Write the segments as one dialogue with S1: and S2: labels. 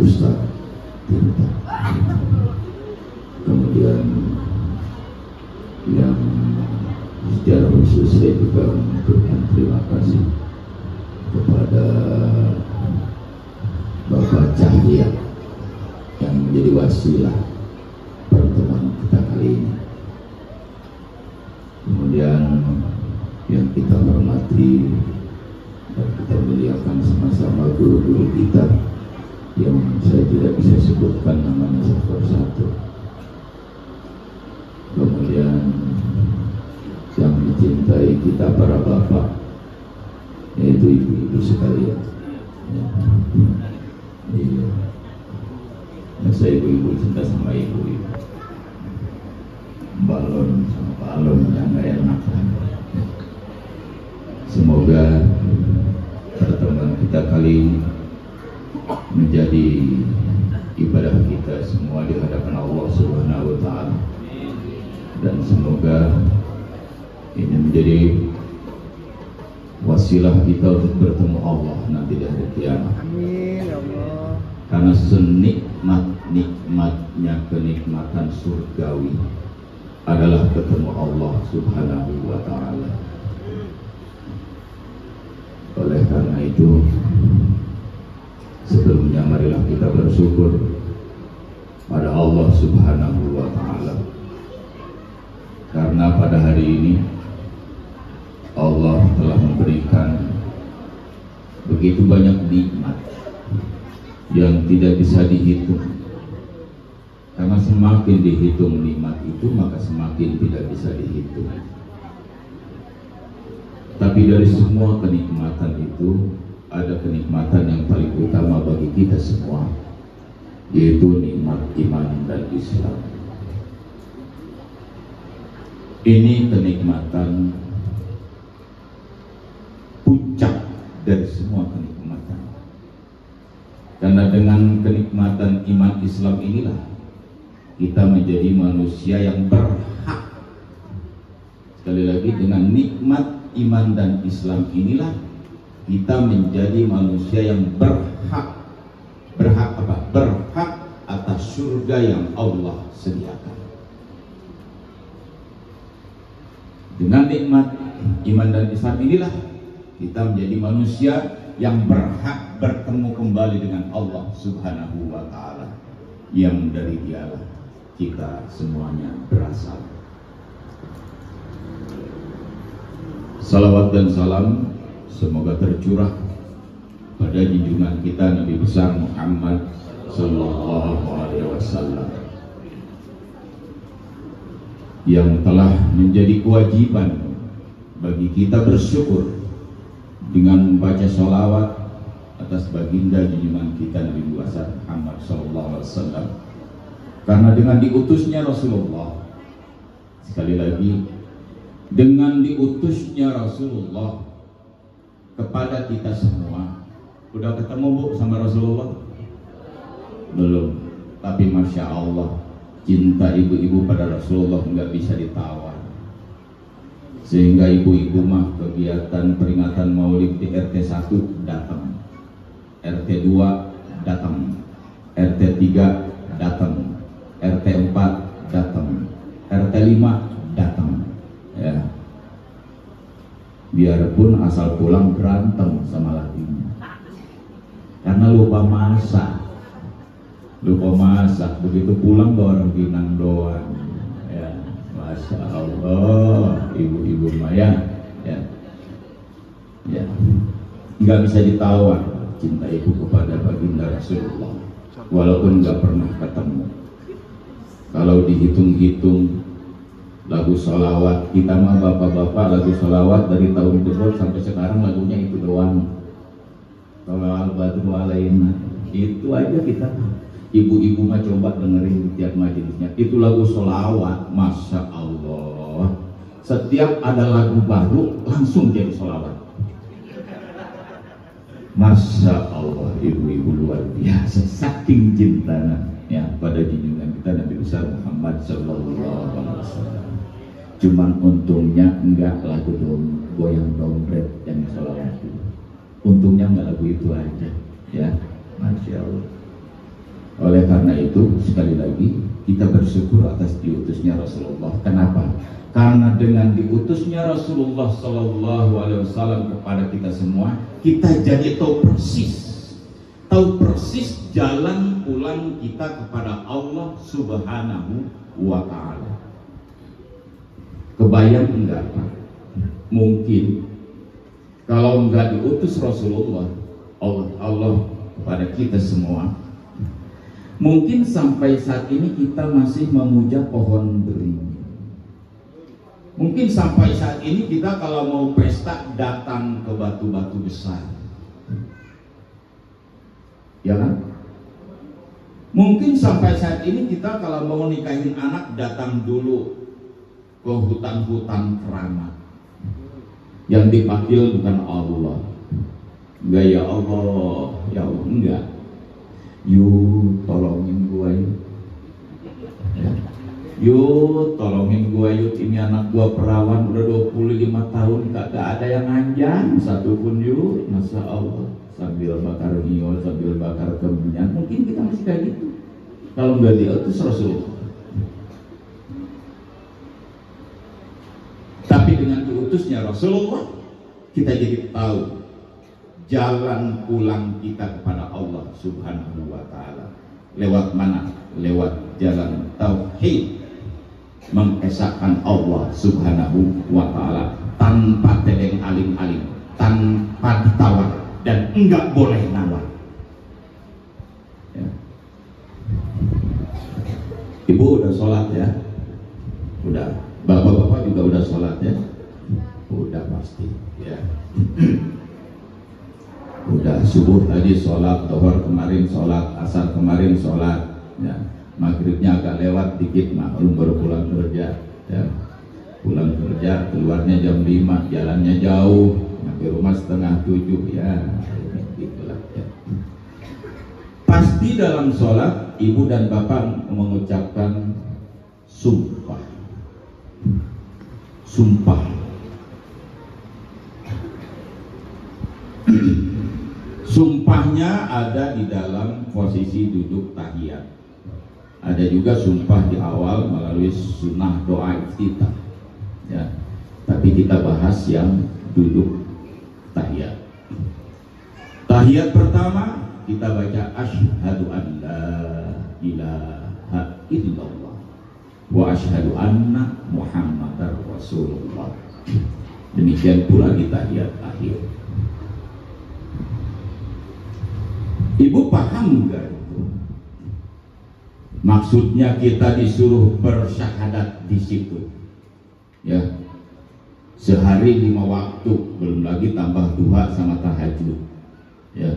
S1: Ustaz Tirta. Kemudian yang secara khusus saya juga mengucapkan terima kasih kepada Bapak Cahya yang menjadi wasilah pertemuan kita kali ini. Kemudian yang kita hormati dan kita muliakan sama-sama guru-guru kita yang saya tidak bisa sebutkan namanya satu persatu. Kemudian yang dicintai kita para bapak, yaitu ibu-ibu sekalian. Ya. Iya. Masa ibu-ibu cinta sama ibu-ibu, balon sama balon yang gak enak. Semoga pertemuan kita kali ini menjadi ibadah kita semua di hadapan Allah Subhanahu wa Ta'ala, dan semoga ini menjadi wasilah kita untuk bertemu Allah nanti di hari kiamat.
S2: Amin ya Allah.
S1: Karena senikmat-nikmatnya kenikmatan surgawi adalah ketemu Allah Subhanahu wa Ta'ala. Oleh karena itu, sebelumnya marilah kita bersyukur pada Allah Subhanahu wa Ta'ala, karena pada hari ini Allah telah memberikan begitu banyak nikmat yang tidak bisa dihitung. Karena semakin dihitung nikmat itu, maka semakin tidak bisa dihitung. Tapi dari semua kenikmatan itu, ada kenikmatan yang paling utama bagi kita semua, yaitu nikmat iman dan Islam. Ini kenikmatan puncak dari semua kenikmatan. Karena dengan kenikmatan iman Islam inilah kita menjadi manusia yang berhak. Sekali lagi, dengan nikmat iman dan Islam inilah kita menjadi manusia yang berhak. Berhak apa? Berhak atas surga yang Allah sediakan. Dengan nikmat iman dan Islam inilah kita menjadi manusia yang berhak bertemu kembali dengan Allah Subhanahu wa Ta'ala, yang dari Dialah kita semuanya berasal. Salawat dan salam semoga tercurah pada junjungan kita Nabi besar Muhammad Sallallahu Alaihi Wasallam, yang telah menjadi kewajiban bagi kita bersyukur dengan membaca sholawat atas baginda junjungan kita Nabi besar Muhammad Sallallahu Alaihi Wasallam. Karena dengan diutusnya Rasulullah, sekali lagi, dengan diutusnya Rasulullah kepada kita semua. Udah ketemu Bu sama Rasulullah? Belum. Tapi Masya Allah, cinta ibu-ibu pada Rasulullah nggak bisa ditawar. Sehingga ibu-ibu mah kegiatan peringatan maulid di RT 1 datang, RT 2 datang, RT 3 datang, RT 4 datang, RT 5 datang. Ya. Biarpun asal pulang berantem sama lakinya karena lupa masak. Begitu pulang ke orang Pinang doang. Ya, Masya Allah, ibu-ibu Maya, ya, nggak bisa ditawar cinta ibu kepada baginda Rasulullah, walaupun nggak pernah ketemu. Kalau dihitung-hitung lagu sholawat kita mah bapak-bapak, lagu sholawat dari tahun dulu sampai sekarang lagunya itu doang. Kalau al-badru alaina itu aja kita. Ibu-ibu mah coba dengerin tiap majelisnya, itu lagu sholawat. Masya Allah, setiap ada lagu baru langsung jadi sholawat. Masya Allah, ibu-ibu luar biasa, saking cintanya ya pada junjungan kita Nabi besar Muhammad Sallallahu Alaihi Wasallam. Cuman untungnya enggak lagu goyang dompet yang sholawat itu. Untungnya enggak lagu itu aja, ya, Masya Allah. sekali lagi kita bersyukur atas diutusnya Rasulullah. Kenapa? Karena dengan diutusnya Rasulullah Sallallahu Alaihi Wasallam kepada kita semua, kita jadi tahu persis jalan pulang kita kepada Allah Subhanahu wa Ta'ala. Kebayang enggak Pak? Mungkin kalau enggak diutus Rasulullah Allah kepada kita semua, mungkin sampai saat ini kita masih memuja pohon beringin. Mungkin sampai saat ini kita kalau mau pesta datang ke batu-batu besar, ya kan? Mungkin sampai saat ini kita kalau mau nikahin anak datang dulu ke hutan-hutan keramat. Yang dipanggil bukan Allah. Enggak ya Allah, ya Allah enggak. Yuk tolongin gua yuk. Ya. Yuk tolongin gua yuk, ini anak gua perawan udah 25 tahun kagak ada yang anjang satupun yuk. Masya Allah, sambil bakar hiyo, sambil bakar kemenyan. Mungkin kita masih kayak gitu kalau nggak diutus Rasulullah. Tapi dengan diutusnya Rasulullah, kita jadi tahu jalan pulang kita kepada Allah Subhanahu wa Ta'ala. Lewat mana? Lewat jalan tauhid, mengesahkan Allah Subhanahu wa Ta'ala tanpa teleng aling-aling, tanpa ditawar, dan enggak boleh nawar. Ya. Ibu udah sholat ya? Udah. Bapak-bapak juga udah sholat ya? Udah pasti ya. Udah subuh tadi sholat, zuhur kemarin sholat, asar kemarin sholat ya. Maghribnya agak lewat dikit, maklum baru pulang kerja ya. Pulang kerja, keluarnya jam 5, jalannya jauh, sampai rumah setengah 7 ya, gitulah ya. Pasti dalam sholat ibu dan bapak mengucapkan sumpah. Sumpah. Sumpahnya ada di dalam posisi duduk tahiyat. Ada juga sumpah di awal melalui sunnah doa iftitah. Ya. Tapi kita bahas yang duduk tahiyat. Tahiyat pertama kita baca asyhadu an la ilaha illallah wa asyhadu anna Muhammadar Rasulullah. Demikian pula di tahiyat akhir. Ibu paham enggak itu? Maksudnya kita disuruh bersyahadat di situ. Ya. Sehari 5 waktu, belum lagi tambah duha sama tahajud. Ya.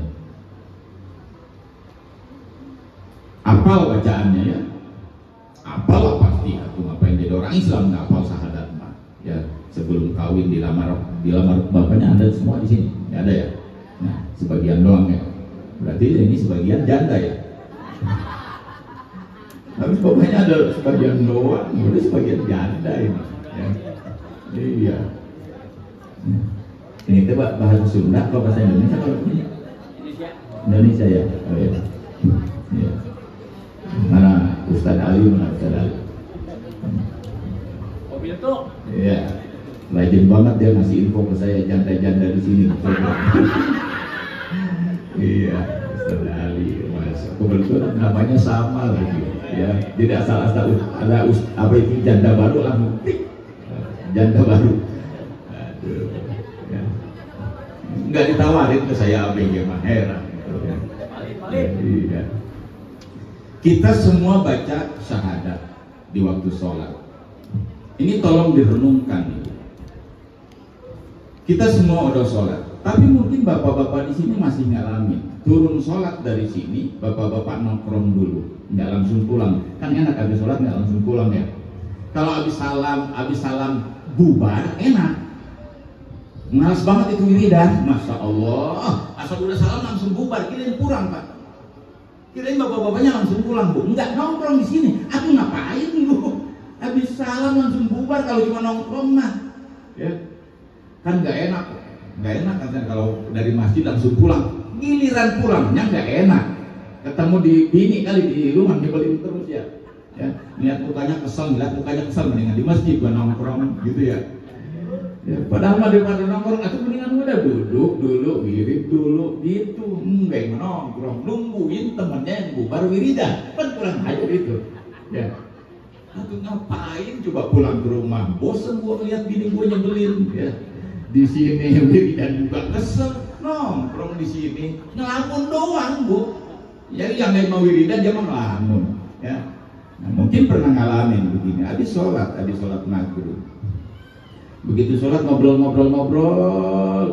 S1: Apal bacaannya ya? Apal lah pasti. Aku ngapain jadi orang Islam nggak apal syahadat mah? Ya. Sebelum kawin dilamar bapaknya ada semua di sini. Ya, ada ya. Nah, sebagian doang ya. Berarti ini sebagian janda ya. Habis bapaknya ada sebagian doang, udah sebagian janda ini. Ya. Iya. Ini tuh bahasa Sunda, kalau bahasa Indonesia kalau ini? Indonesia ya. Oh ya. Iya. Mana Ustaz Ali, mana Ustaz Ali? Mobil tuh. Iya. Rajin banget dia ngasih info ke saya janda-janda di sini. Iya, Ustaz Ali, Mas. Kebetulan namanya sama lagi, ya. Jadi asal-asal ada apa itu janda baru langsung janda baru. Aduh, ya. Nggak ditawarin ke saya ABG mah heran. Ya. Iya. Kita semua baca syahadat di waktu sholat. Ini tolong direnungkan nih. Kita semua udah sholat. Tapi mungkin bapak-bapak di sini masih ngalamin turun sholat dari sini, bapak-bapak nongkrong dulu, nggak langsung pulang. Kan enak habis sholat nggak langsung pulang ya. Kalau habis salam bubar enak. Males banget itu wiridan, masya Allah. Asal udah salam langsung bubar, kirain pulang pak. Kirain bapak-bapaknya langsung pulang bu. Nggak nongkrong di sini. Aku ngapain bu? Habis salam langsung bubar kalau cuma nongkrong mah. Ya, kan nggak enak. Nggak enak kan kalau dari masjid langsung pulang, giliran pulangnya nggak enak. ketemu di bini kali di rumah nyebelin terus ya. Ya, lihat mukanya kesel, mendingan di masjid gua nongkrong gitu ya. Ya, padahal mah daripada nongkrong atau mendingan udah duduk dulu, wirid dulu gitu. Enggak nongkrong, nungguin temennya yang bubar wiridan. Kan kurang aja gitu. Ya. Atau ngapain coba pulang ke rumah? Bosen gua lihat bini gua nyebelin ya. Di sini wiridan juga kesel, nongkrong di sini ngelamun doang, Bu. Jadi yang lain mau wiridan dia mau ngelamun ya. Nah, mungkin pernah ngalamin begini, habis sholat maghrib, begitu sholat ngobrol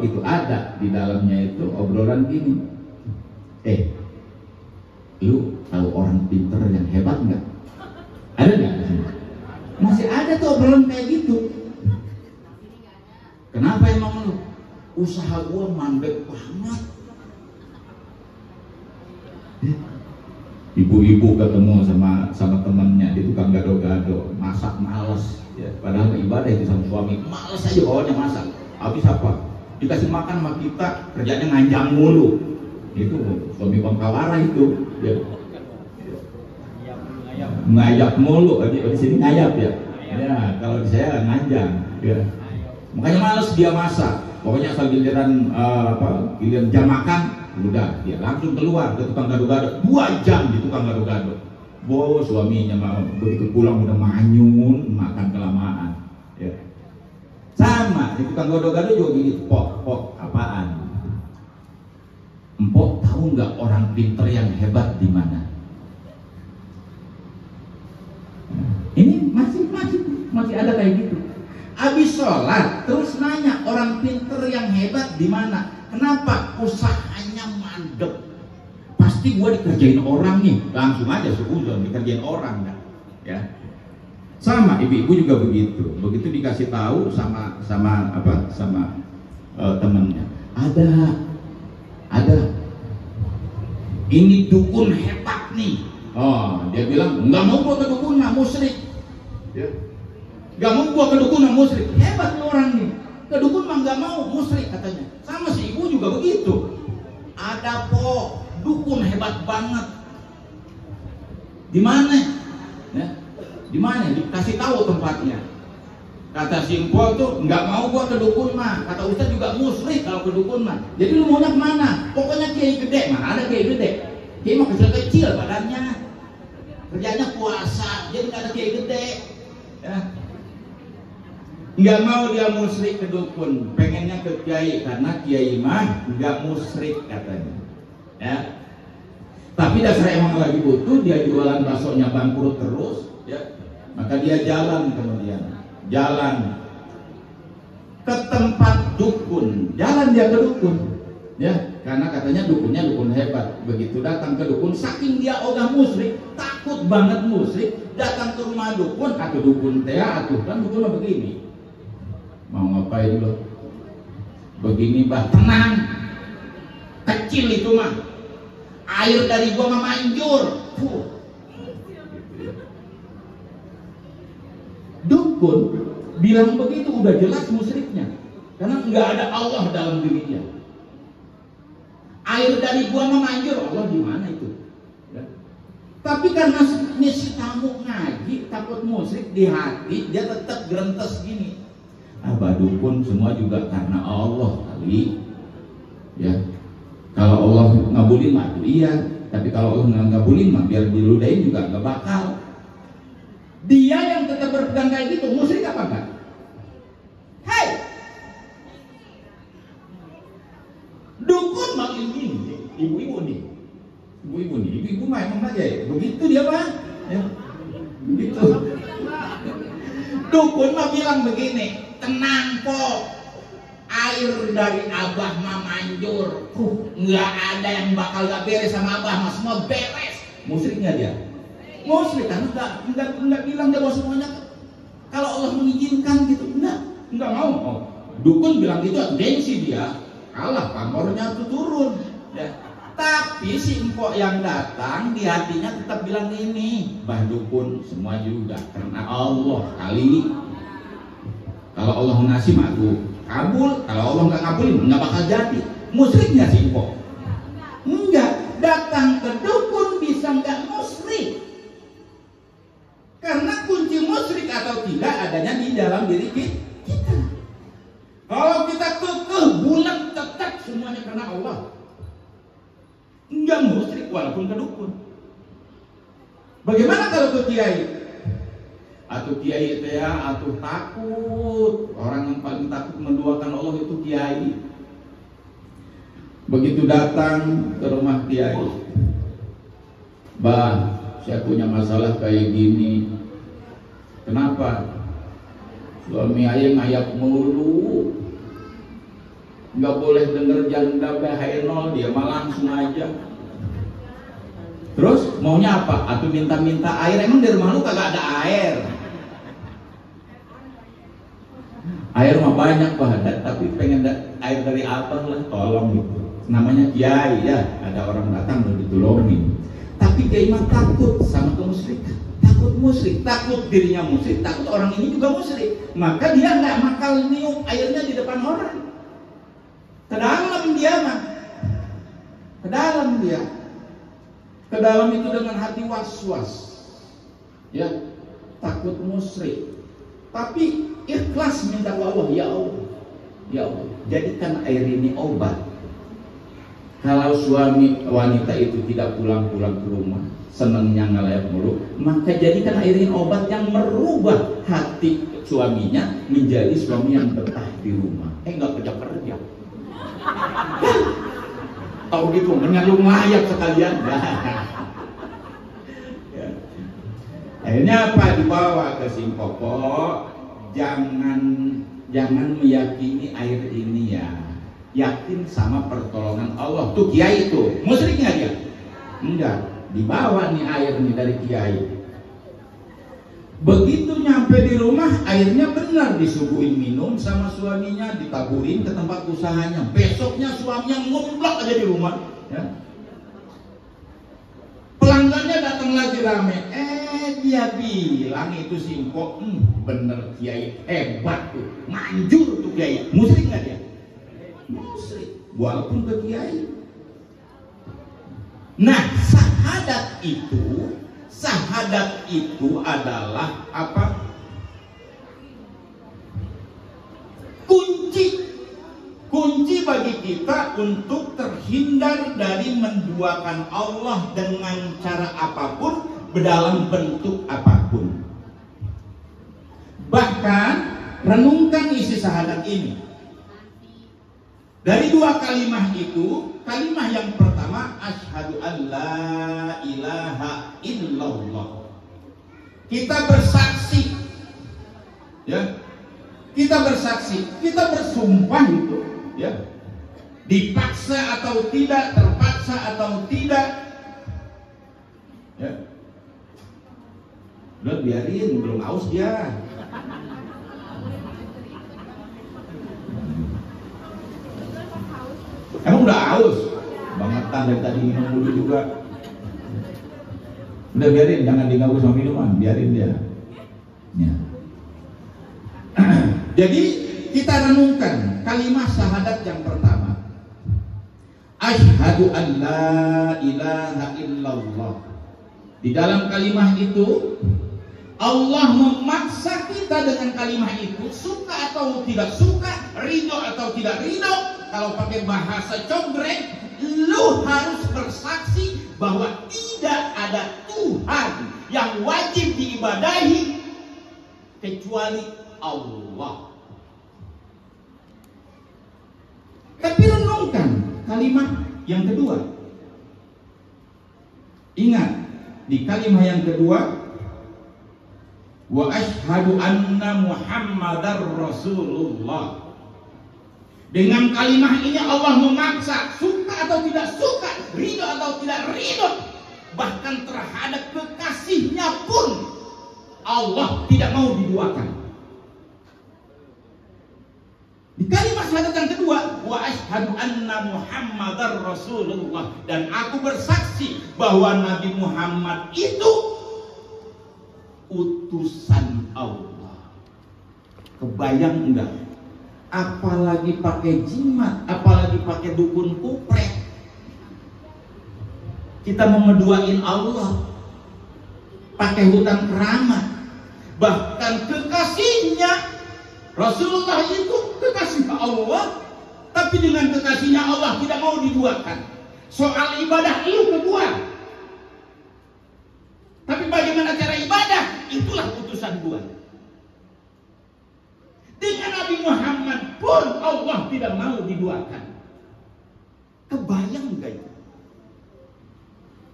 S1: gitu, ada di dalamnya itu obrolan gini, lu tahu orang pinter yang hebat nggak? Ada nggak? Masih ada tuh obrolan kayak gitu. Kenapa emang lu? Usaha gua mandek banget. Ibu-ibu ketemu sama temennya di tukang gado-gado, masak males ya. Padahal ibadah itu sama suami, males aja bawanya masak. Habis apa? Dikasih makan sama kita, kerjanya nganjang mulu. Itu suami pengkawara itu ya. Ngajak mulu, di sini ngayap ya. Ya, kalau saya nganjang ya. Makanya males dia masak. Pokoknya asal giliran giliran jam makan, udah dia langsung keluar ke tukang gado-gado, 2 jam di tukang gado-gado. Suaminya begitu pulang udah manyun, makan kelamaan ya. Sama di tukang gado-gado juga gitu. Pok apaan? Empok tahu nggak orang pinter yang hebat di mana? Ini masih ada kayak gitu. Habis sholat terus nanya orang pinter yang hebat di mana? Kenapa? Usahanya mandek. Pasti gua dikerjain orang nih. Langsung aja suuzon dikerjain orang kan? Ya. Sama ibu-ibu juga begitu. Begitu dikasih tahu sama temennya. Ada. Ini dukun hebat nih. Oh, dia bilang nggak mau gua ke dukun, nggak musyrik. Ya. Nggak mau gua ke dukun, nggak musyrik. Hebat nih orang nih. Ke dukun mah nggak mau, musyrik katanya. Sama si ibu juga begitu. Ada dukun hebat banget. Di mana? Ya. Di mana? Dikasih tahu tempatnya. Kata si Empol tuh nggak mau gua ke dukun mah. Kata Ustaz juga musyrik kalau ke dukun mah. Jadi lu maunya kemana? Pokoknya kiai gede, mana ada kiai gede? Kiai mah kecil-kecil badannya. Kerjanya puasa, jadi nggak ada kiai gede. Ya. Nggak mau dia musyrik ke dukun, pengennya ke kiai karena kiai mah nggak musyrik katanya. Ya. Tapi dasar emang lagi butuh, dia jualan baksonya bangkrut terus, ya. Maka dia jalan ke tempat dukun, dia ke dukun, ya. Karena katanya dukunnya dukun hebat. Begitu datang ke dukun, saking dia ogah musyrik, takut banget musyrik, datang ke rumah dukun, atau dukun teh, kan dukun mah begini. Mau ngapain lo? Begini bah, tenang. Kecil itu mah. Air dari gua mah manjur. Dukun bilang begitu udah jelas musyriknya. Karena nggak ada Allah dalam dirinya. Air dari gua mah manjur, Allah di mana itu? Ya. Tapi karena si tamu ngaji takut musyrik di hati, dia tetap gerentes gini. Dukun semua juga karena Allah kali, ya. Kalau Allah ngabulin mah iya, tapi kalau Allah nggak ngabulin mah biar diludahin juga nggak bakal. Dia yang tetap berpegang kayak gitu, musyrik apa enggak? Hei, dukun mah ini ibu-ibu nih, ibu-ibu mah emang aja ya, begitu dia mah, ya, begitu. Dukun mah bilang begini. Tenang po, air dari abah mah manjur, nggak ada yang bakal gak beres sama abah mah, semua beres. Musyriknya dia, musyrik kan nggak bilang dia bahwa semuanya kalau Allah mengizinkan gitu, nggak mau. Dukun bilang gitu, gengsi dia, kalah pamornya tuh turun. Ya. Tapi si empok yang datang di hatinya tetap bilang ini, bah dukun semua juga karena Allah kali. Kalau Allah ngasih mah kabul, kalau Allah nggak ngabulin nggak bakal jadi. Musyriknya sih kok enggak, datang ke dukun juga musyrik walaupun ke dukun. Bagaimana kalau ke kiai? Atau kiai itu ya, atau takut. Orang yang paling takut menduakan Allah itu kiai. Begitu datang ke rumah kiai, "Bah, saya punya masalah kayak gini." "Kenapa?" "Suami ayah ngayap mulu, nggak boleh denger janda BH0, dia mah langsung aja." "Terus maunya apa?" "Atau minta-minta air." "Emang di rumah lu kagak ada air?" "Air mah banyak Pak, tapi pengen air dari abang lah, tolong gitu." Namanya kiai ya, ada orang datang udah ditolongin. Tapi kiai mah takut sama kemusyrikan, takut musyrik, takut dirinya musyrik, takut orang ini juga musyrik. Maka dia nggak makal niup airnya di depan orang. Ke dalam dia mah, ke dalam dia, ke dalam itu dengan hati was-was, ya, takut musyrik. Tapi ikhlas minta Allah, "Ya Allah, ya Allah, jadikan air ini obat." Kalau suami wanita itu tidak pulang-pulang ke rumah, senangnya ngelayap mulu, maka jadikan air ini obat yang merubah hati suaminya menjadi suami yang betah di rumah. Nggak kerja-kerja. Tahu gitu, menyalung layap sekalian. Akhirnya apa? Dibawa ke Singkoko. Jangan meyakini air ini ya. Yakin sama pertolongan Allah. Tuh kiai itu musyrik nggak dia? Enggak. Dibawa nih air nih dari kiai. Begitu nyampe di rumah, airnya benar disuguhin minum sama suaminya, ditaburin ke tempat usahanya. Besoknya suaminya ngumplak aja di rumah, ya. Pelanggannya datang lagi rame. Dia bilang itu Singkok, bener kiai hebat tuh, manjur tuh kiai. Musyrik nggak dia? Musyrik, walaupun ke kiai. Nah, syahadat itu adalah apa? Kunci bagi kita untuk terhindar dari menduakan Allah dengan cara apapun, dalam bentuk apapun. Bahkan renungkan isi syahadat ini. Dari dua kalimah itu, kalimah yang pertama asyhadu an la ilaha illallah. Kita bersaksi, ya. Kita bersaksi, kita bersumpah itu, ya. Dipaksa atau tidak, terpaksa atau tidak, ya. Udah biarin, belum aus dia. Emang udah haus bangetan dari tadi minum dulu juga. Udah biarin, jangan diganggu sama minuman, biarin dia. Ya. Jadi kita renungkan kalimat syahadat yang pertama. Asyhadu an la ilaha illallah. Di dalam kalimat itu Allah memaksa kita dengan kalimat itu, suka atau tidak suka, ridho atau tidak ridho. Kalau pakai bahasa congreng, lu harus bersaksi bahwa tidak ada Tuhan yang wajib diibadahi kecuali Allah. Tapi renungkan kalimat yang kedua. Ingat, di kalimat yang kedua, wa asyhadu anna Muhammadar Rasulullah. Dengan kalimat ini Allah memaksa, suka atau tidak suka, ridho atau tidak ridho, bahkan terhadap kekasihnya pun Allah tidak mau diduakan. Di kalimat syahadat yang kedua, wa asyhadu anna Muhammadar Rasulullah, dan aku bersaksi bahwa Nabi Muhammad itu utusan Allah. Kebayang enggak? Apalagi pakai jimat, apalagi pakai dukun kuprek. Kita mau ngeduain Allah pakai hutan keramat. Bahkan kekasihnya Rasulullah itu kekasih Allah, tapi dengan kekasihnya Allah tidak mau diduakan. Soal ibadah lu ke gua. Tapi bagaimana cara ibadah? Itulah utusan gua. Dengan Nabi Muhammad pun Allah tidak mau diduakan. Kebayang enggak itu?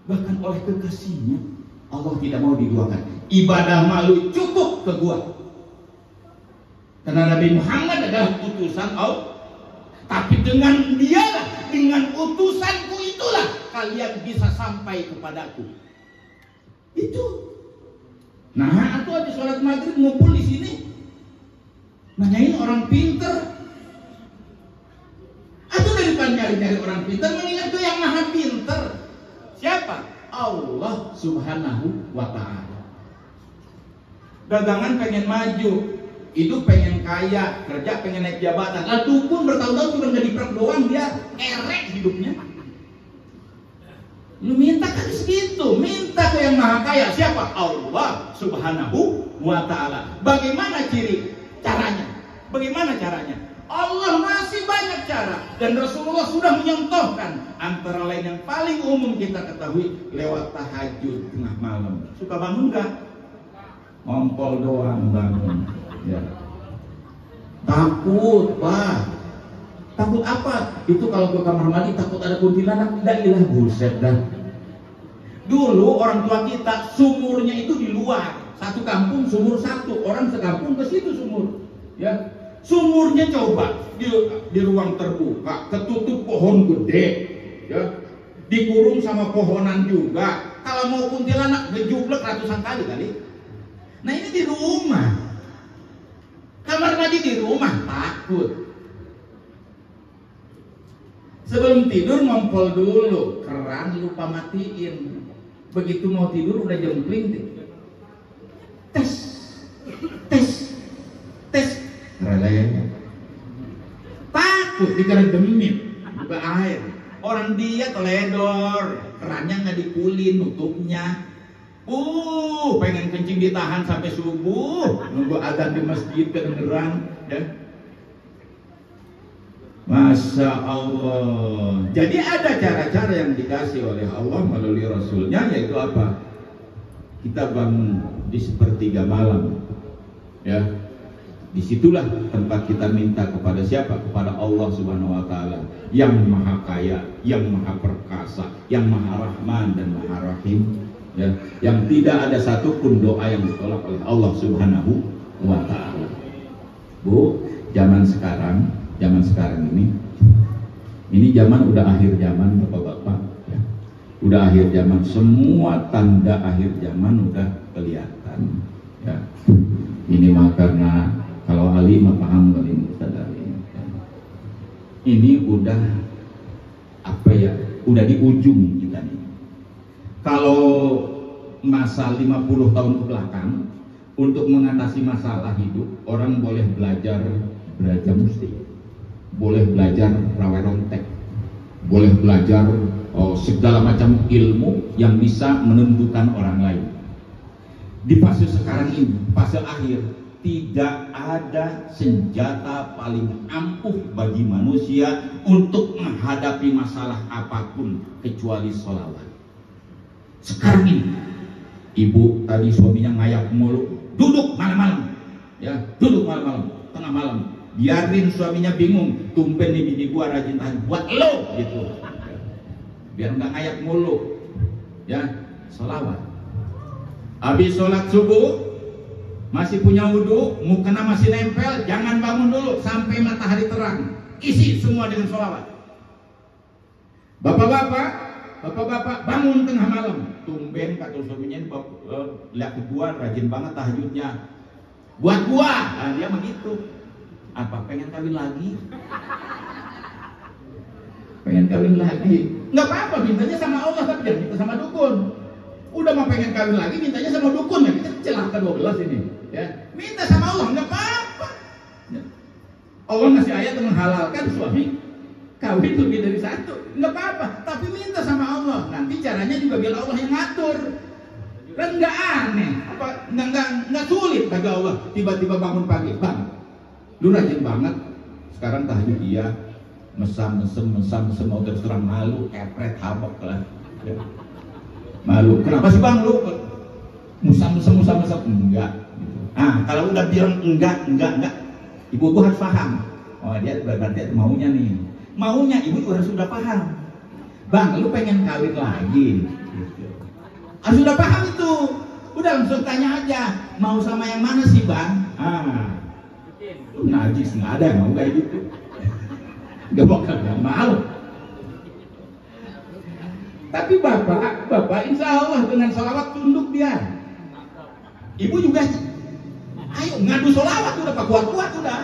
S1: Bahkan oleh kekasihnya Allah tidak mau diduakan. Ibadah malu cukup ke gua. Karena Nabi Muhammad adalah utusan Allah. Tapi dengan dialah, dengan utusanku itulah kalian bisa sampai kepadaku. Itu. Nah, aku habis sholat maghrib ngumpul di sini, nanyain orang pinter. Atau daripada nyari-nyari orang pinter, mendingan tuh yang maha pinter. Siapa? Allah Subhanahu wa ta'ala. Dagangan pengen maju, hidup pengen kaya, kerja pengen naik jabatan. Lalu pun bertahun-tahun cuma jadi perk doang, dia erek hidupnya. Lu minta kan segitu, minta ke yang maha kaya. Siapa? Allah Subhanahu wa ta'ala. Bagaimana caranya? Bagaimana caranya? Allah masih banyak cara, dan Rasulullah sudah menyentuhkan. Antara lain yang paling umum kita ketahui lewat tahajud tengah malam. Suka bangun gak? Ngompol doang bangun. Ya. Takut, Pak. Takut apa? Itu kalau ke kamar mandi takut ada kuntilanak. Tidak, ilah buset dah. Dulu orang tua kita sumurnya itu di luar. Satu kampung sumur satu, orang sekampung ke situ sumur. Ya. Sumurnya coba di ruang terbuka, ketutup pohon gede, ya, dikurung sama pohonan juga. Kalau mau kuntilanak ngejublek ratusan kali. Nah ini di rumah, kamar mandi di rumah, takut. Sebelum tidur ngompol dulu, keran lupa matiin. Begitu mau tidur udah jempling deh. Tes. Radanya takut dikira demit buka air. Orang dia teledor, kerannya nggak dipulin nutupnya. Pengen kencing ditahan sampai subuh, nunggu adzan di masjid kedengeran, ya. Masya Allah. Jadi ada cara-cara yang dikasih oleh Allah melalui Rasulnya, yaitu apa? Kita bangun di sepertiga malam, ya. Disitulah tempat kita minta kepada siapa? Kepada Allah Subhanahu wa ta'ala, yang maha kaya, yang maha perkasa, yang maha rahman dan maha rahim, ya. Yang tidak ada satupun doa yang ditolak oleh Allah Subhanahu wa ta'ala. Bu, zaman sekarang ini zaman udah akhir zaman, bapak-bapak, ya. Udah akhir zaman, semua tanda akhir zaman udah kelihatan, ya. Ini mah karena kalau Ali mah paham kali mustadari. Ini udah apa ya? Udah di ujung kita nih. Kalau masa 50 tahun ke belakang untuk mengatasi masalah hidup, orang boleh belajar Brajamusti, boleh belajar rawe rontek, boleh belajar segala macam ilmu yang bisa menentukan orang lain. Di fase sekarang ini, fase akhir, tidak ada senjata paling ampuh bagi manusia untuk menghadapi masalah apapun kecuali sholawat. Sekarang ini, ibu tadi suaminya ngayak mulu, duduk malam-malam, ya, duduk malam-malam, tengah malam, biarin suaminya bingung, tumpen nih bini gua rajin tahajud buat lo, gitu, biar nggak ngayak mulu, ya, sholawat. Habis sholat subuh, masih punya wudhu, mukena masih nempel, jangan bangun dulu sampai matahari terang. Isi semua dengan sholawat. Bapak-bapak bangun tengah malam. Tumben kata suaminya, lihat gua rajin banget tahajudnya. Buat gua, nah, dia begitu. Apa pengen kawin lagi? Pengen kawin lagi? Nggak apa-apa, mintanya sama Allah, tapi jangan minta sama dukun. Udah mau pengen kawin lagi, mintanya sama dukun, ya kita celaka 12 ini. Ya, minta sama Allah, nggak apa-apa. Ya. Allah ngasih ayat yang menghalalkan suami kawin lebih dari satu, nggak apa-apa. Tapi minta sama Allah, nanti caranya juga biar Allah yang ngatur. Kan nggak aneh, apa nggak sulit bagi Allah. Tiba-tiba bangun pagi, bang, lu rajin banget. Sekarang tahajud iya, mesam mau terus terang malu, kepret habak lah. Ya. Malu, kenapa sih bang lu musam enggak gitu. Kalau udah bilang enggak ibu harus paham, oh dia berarti maunya nih, ibu juga harus sudah paham, bang lu pengen kawin lagi gitu. Sudah paham itu, udah langsung tanya aja, mau sama yang mana sih bang? Lu najis, nggak ada yang mau kayak gitu. Gak mau. Tapi bapak insya Allah dengan sholawat tunduk dia. Ibu juga, ayo ngadu sholawat udah, pak kuat udah.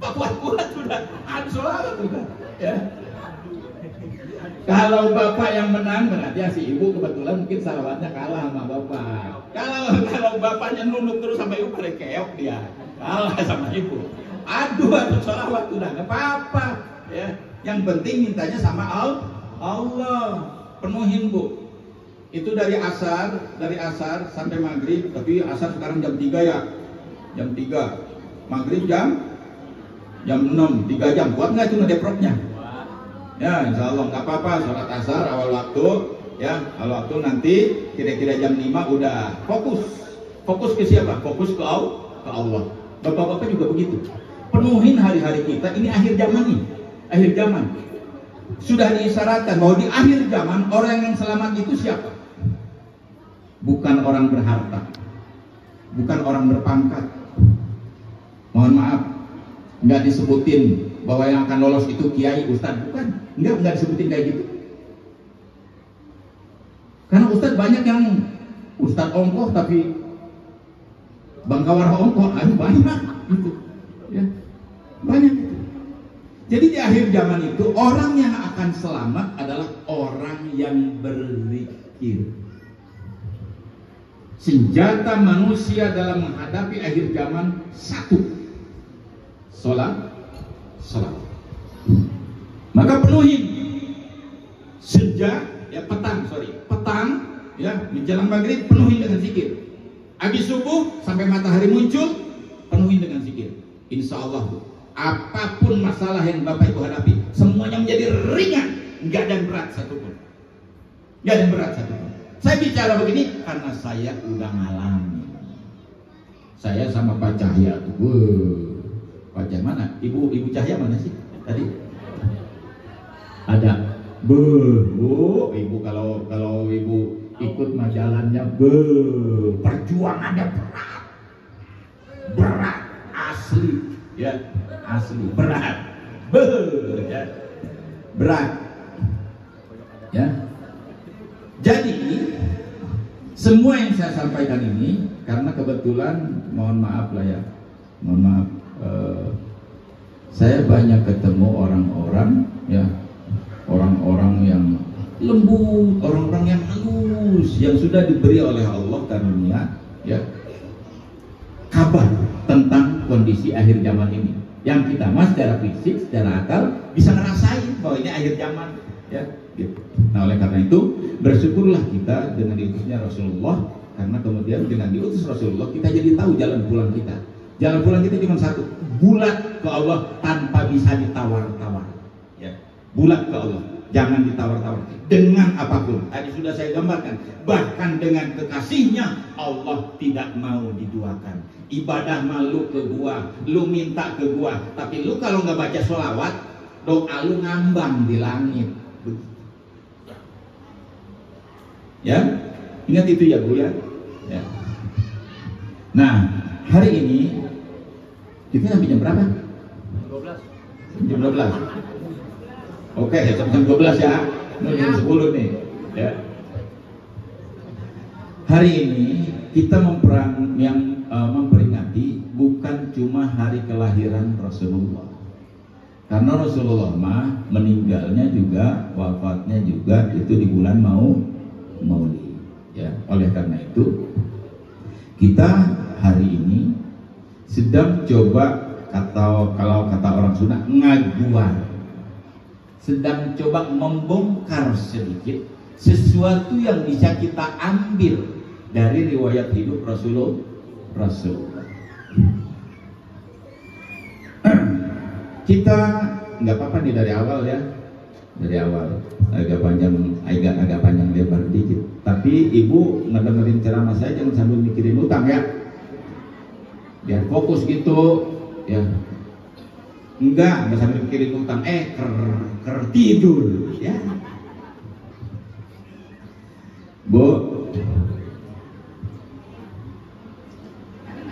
S1: Pak kuat udah, adu sholawat udah. Ya. Kalau bapak yang menang berarti si ibu kebetulan mungkin salawatnya kalah sama bapak. Kalau bapaknya nunduk terus sampai ibu pada keok dia, kalah sama ibu. Adu sholawat udah nggak apa-apa. Ya. Yang penting mintanya sama Allah, penuhin bu. Itu dari asar sampai maghrib, tapi asar sekarang jam 3 ya. Jam 3. Maghrib jam 6, 3 jam. Kuat nggak itu ngedeproknya? Ya, insya Allah nggak apa-apa. Sholat asar awal waktu, ya. Awal waktu nanti kira-kira jam 5 udah fokus ke siapa? Fokus ke Allah. Bapak-bapak juga begitu. Penuhin hari-hari kita. Ini akhir zaman nih, akhir zaman. Sudah diisyaratkan bahwa di akhir zaman orang yang selamat itu siapa? Bukan orang berharta, bukan orang berpangkat. Mohon maaf, nggak disebutin bahwa yang akan lolos itu kiai, ustadz, bukan. Nggak disebutin kayak gitu. Karena ustadz banyak yang ustadz ongkoh tapi bangkawar ongkoh, banyak gitu. Ya, banyak itu. Jadi di akhir zaman itu orang yang akan selamat adalah orang yang berzikir. Senjata manusia dalam menghadapi akhir zaman satu, sholat. Maka penuhi sejak petang ya menjelang maghrib penuhi dengan zikir. Habis subuh sampai matahari muncul penuhi dengan zikir. Insya Allah apapun masalah yang Bapak Ibu hadapi, semuanya menjadi ringan, nggak ada yang berat satupun. Saya bicara begini karena saya udah ngalami. Saya sama Pak Cahya tuh, Pak Cahya mana? Ibu Cahya mana sih tadi? Ada. Bu, ibu kalau ibu ikut majalannya, perjuangannya berat asli. Ya, asli berat, berat, ya. Jadi semua yang saya sampaikan ini karena kebetulan, mohon maaf, saya banyak ketemu orang-orang, ya, orang-orang yang lembut, orang-orang yang halus, yang sudah diberi oleh Allah karunia, ya, kabar tentang kondisi akhir zaman ini, yang kita secara fisik, secara akal bisa ngerasain bahwa ini akhir zaman, ya. Gitu. Nah, oleh karena itu bersyukurlah kita dengan diutusnya Rasulullah, karena kemudian dengan diutus Rasulullah kita jadi tahu jalan pulang kita. Jalan pulang kita cuma satu, bulat ke Allah tanpa bisa ditawar-tawar. Ya, bulat ke Allah, jangan ditawar-tawar dengan apapun. Tadi sudah saya gambarkan, bahkan dengan kekasihnya Allah tidak mau diduakan. Ibadah malu ke gua, lu minta ke gua, tapi lu kalau nggak baca sholawat, doa lu ngambang di langit. Ya, ingat itu ya Bu ya. Ya. Nah, hari ini kita sampai jam berapa? 12. Jam 12. Oke, jam 12 ya. Jam 10 nih. Ya. Hari ini kita memperingati bukan cuma hari kelahiran Rasulullah. Karena Rasulullah meninggalnya juga, wafatnya juga itu di bulan Maulid. Ya, oleh karena itu kita hari ini sedang coba, kalau kata orang Sunda, ngajuan, sedang coba membongkar sedikit sesuatu yang bisa kita ambil dari riwayat hidup Rasulullah. kita nggak apa-apa nih dari awal ya, dari awal agak panjang lebar dikit. Tapi ibu ngedengerin ceramah saya jangan sambil mikirin utang ya, biar fokus gitu ya. Enggak sambil mikirin utang, ker tidur ya. Bu,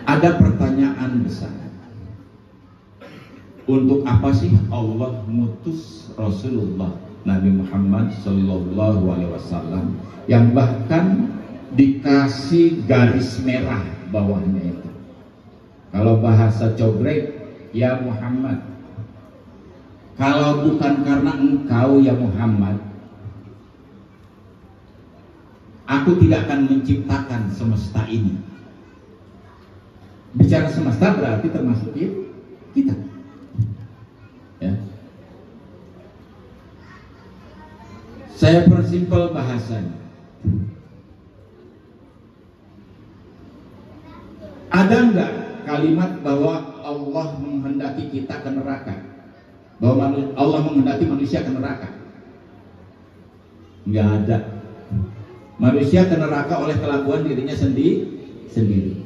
S1: ada pertanyaan besar. Untuk apa sih Allah ngutus Rasulullah Nabi Muhammad Sallallahu Alaihi Wasallam yang bahkan dikasih garis merah bawahnya itu? Kalau bahasa cobrek, ya Muhammad, kalau bukan karena engkau ya Muhammad, aku tidak akan menciptakan semesta ini. Bicara semesta berarti termasuk kita. Ya. Saya persimpel bahasanya. Ada enggak kalimat bahwa Allah menghendaki kita ke neraka? Bahwa Allah menghendaki manusia ke neraka? Enggak ada. Manusia ke neraka oleh kelakuan dirinya sendiri.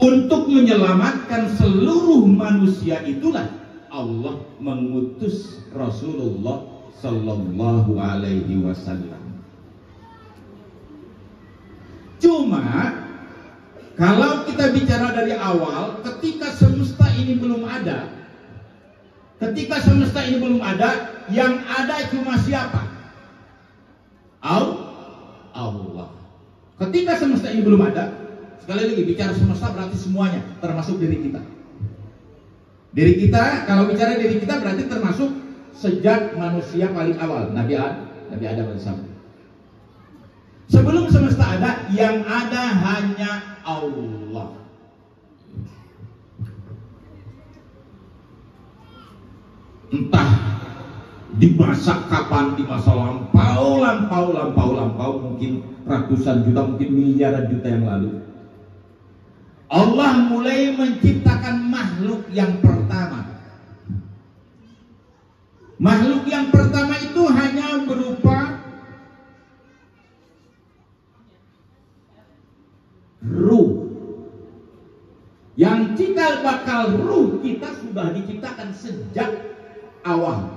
S1: Untuk menyelamatkan seluruh manusia itulah Allah mengutus Rasulullah Sallallahu Alaihi Wasallam. Cuma kalau kita bicara dari awal, ketika semesta ini belum ada, yang ada cuma siapa? Allah. Ketika semesta ini belum ada, sekali lagi bicara semesta berarti semuanya, termasuk diri kita. Diri kita, kalau bicara diri kita berarti termasuk sejak manusia paling awal, Nabi Adam bersama. Sebelum semesta ada, yang ada hanya Allah. Entah di masa kapan, di masa lampau, mungkin ratusan juta, mungkin miliaran juta yang lalu, Allah mulai menciptakan makhluk yang pertama. Makhluk yang pertama itu hanya berupa ruh. Yang cikal bakal ruh kita sudah diciptakan sejak awal.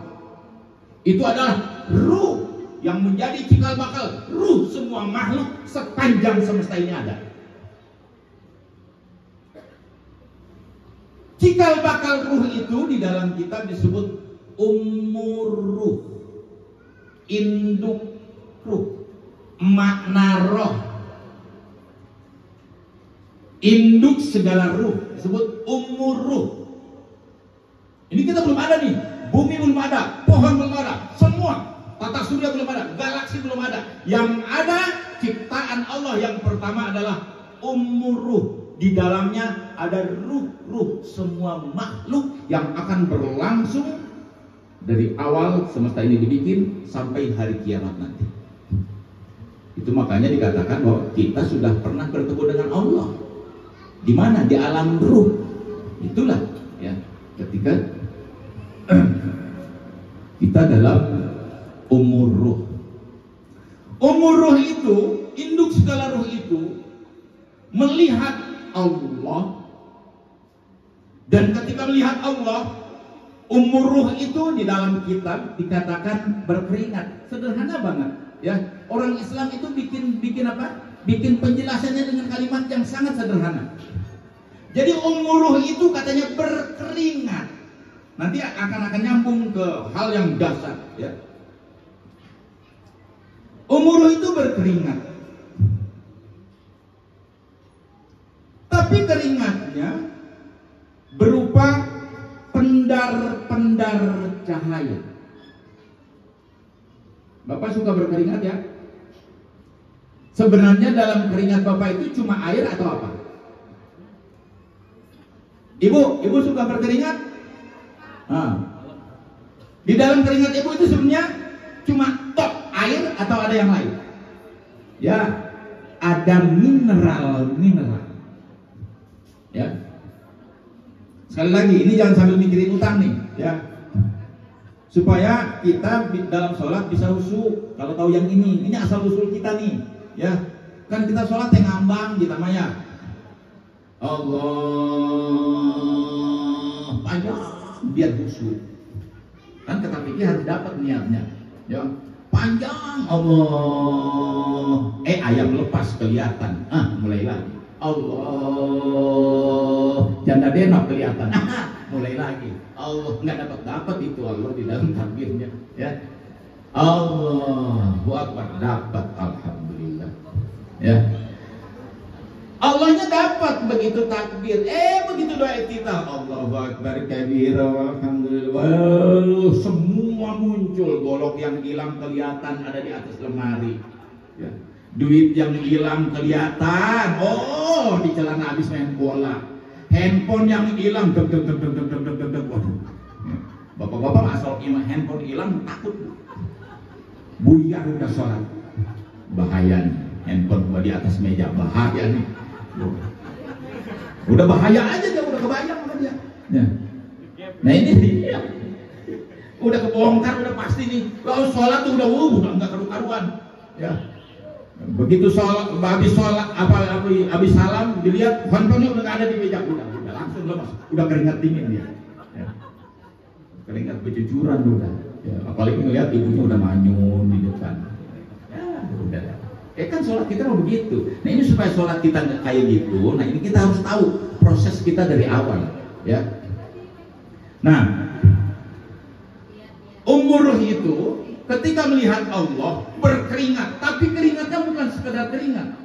S1: Itu adalah ruh yang menjadi cikal bakal ruh semua makhluk sepanjang semesta ini ada. Cikal bakal ruh itu di dalam kitab disebut ummur ruh, induk ruh, makna roh, induk segala ruh disebut ummur ruh. Ini kita belum ada nih, bumi belum ada, pohon belum ada, semua tata surya belum ada, galaksi belum ada. Yang ada ciptaan Allah yang pertama adalah ummur ruh. Di dalamnya ada ruh-ruh semua makhluk yang akan berlangsung dari awal semesta ini dibikin sampai hari kiamat nanti. Itu makanya dikatakan bahwa kita sudah pernah bertemu dengan Allah. Di mana? Di alam ruh. Itulah ya, ketika kita dalam umur ruh. Umur ruh itu, induk segala ruh itu melihat Allah, dan ketika melihat Allah, umur ruh itu di dalam kitab dikatakan berkeringat. Sederhana banget ya. Orang Islam itu bikin apa? Bikin penjelasannya dengan kalimat yang sangat sederhana. Jadi umur ruh itu katanya berkeringat. Nanti akan nyambung ke hal yang dasar ya. Umur ruh itu berkeringat. Tapi keringatnya berupa pendar-pendar cahaya. Bapak suka berkeringat ya? Sebenarnya dalam keringat Bapak itu cuma air atau apa? Ibu suka berkeringat? Nah, di dalam keringat ibu itu sebenarnya cuma tok air atau ada yang lain? Ya, ada mineral. Ya, Sekali lagi, ini jangan sambil mikirin utang nih, ya. Supaya kita dalam sholat bisa khusyuk. Kalau tahu yang ini asal usul kita nih, ya. Kan kita sholat yang ngambang kita maya. Allah panjang biar khusyuk. Kan kata fikih harus dapat niatnya, ya. Panjang Allah. Ayam lepas kelihatan. Mulai lagi. Allah. Janda denok kelihatan. Mulai lagi. Allah nggak dapat itu Allah di dalam takbirnya, ya. Allahu Akbar, dapat, alhamdulillah, ya. Allahnya dapat begitu takbir, begitu doa iftitah, Allahu Akbar kabira walhamdulillah, semua muncul. Golok yang hilang kelihatan ada di atas lemari, ya. Duit yang hilang kelihatan, di celana habis main bola. Handphone yang hilang, waduh. Bapak-bapak asal handphone hilang takut, buyar udah sholat, bahaya nih. Handphone gua di atas meja, bahaya nih. Udah bahaya aja dia, udah kebayang sama dia. Ya. Nah ini dia, udah kebongkar, udah pasti nih. Kalau sholat tuh udah nggak karu-karuan, ya. Begitu sholat, habis salam dilihat handphonenya udah nggak ada di meja, udah langsung lemas, udah keringat dingin dia, ya. Keringat bercucuran udah, ya. Apalagi ngelihat ibunya udah manyun di depan, ya udah. Kan sholat kita mau begitu. Nah ini supaya sholat kita nggak kayak gitu, nah ini kita harus tahu proses kita dari awal, ya. Nah, umur itu ketika melihat Allah berkeringat, tapi keringatnya bukan sekedar keringat.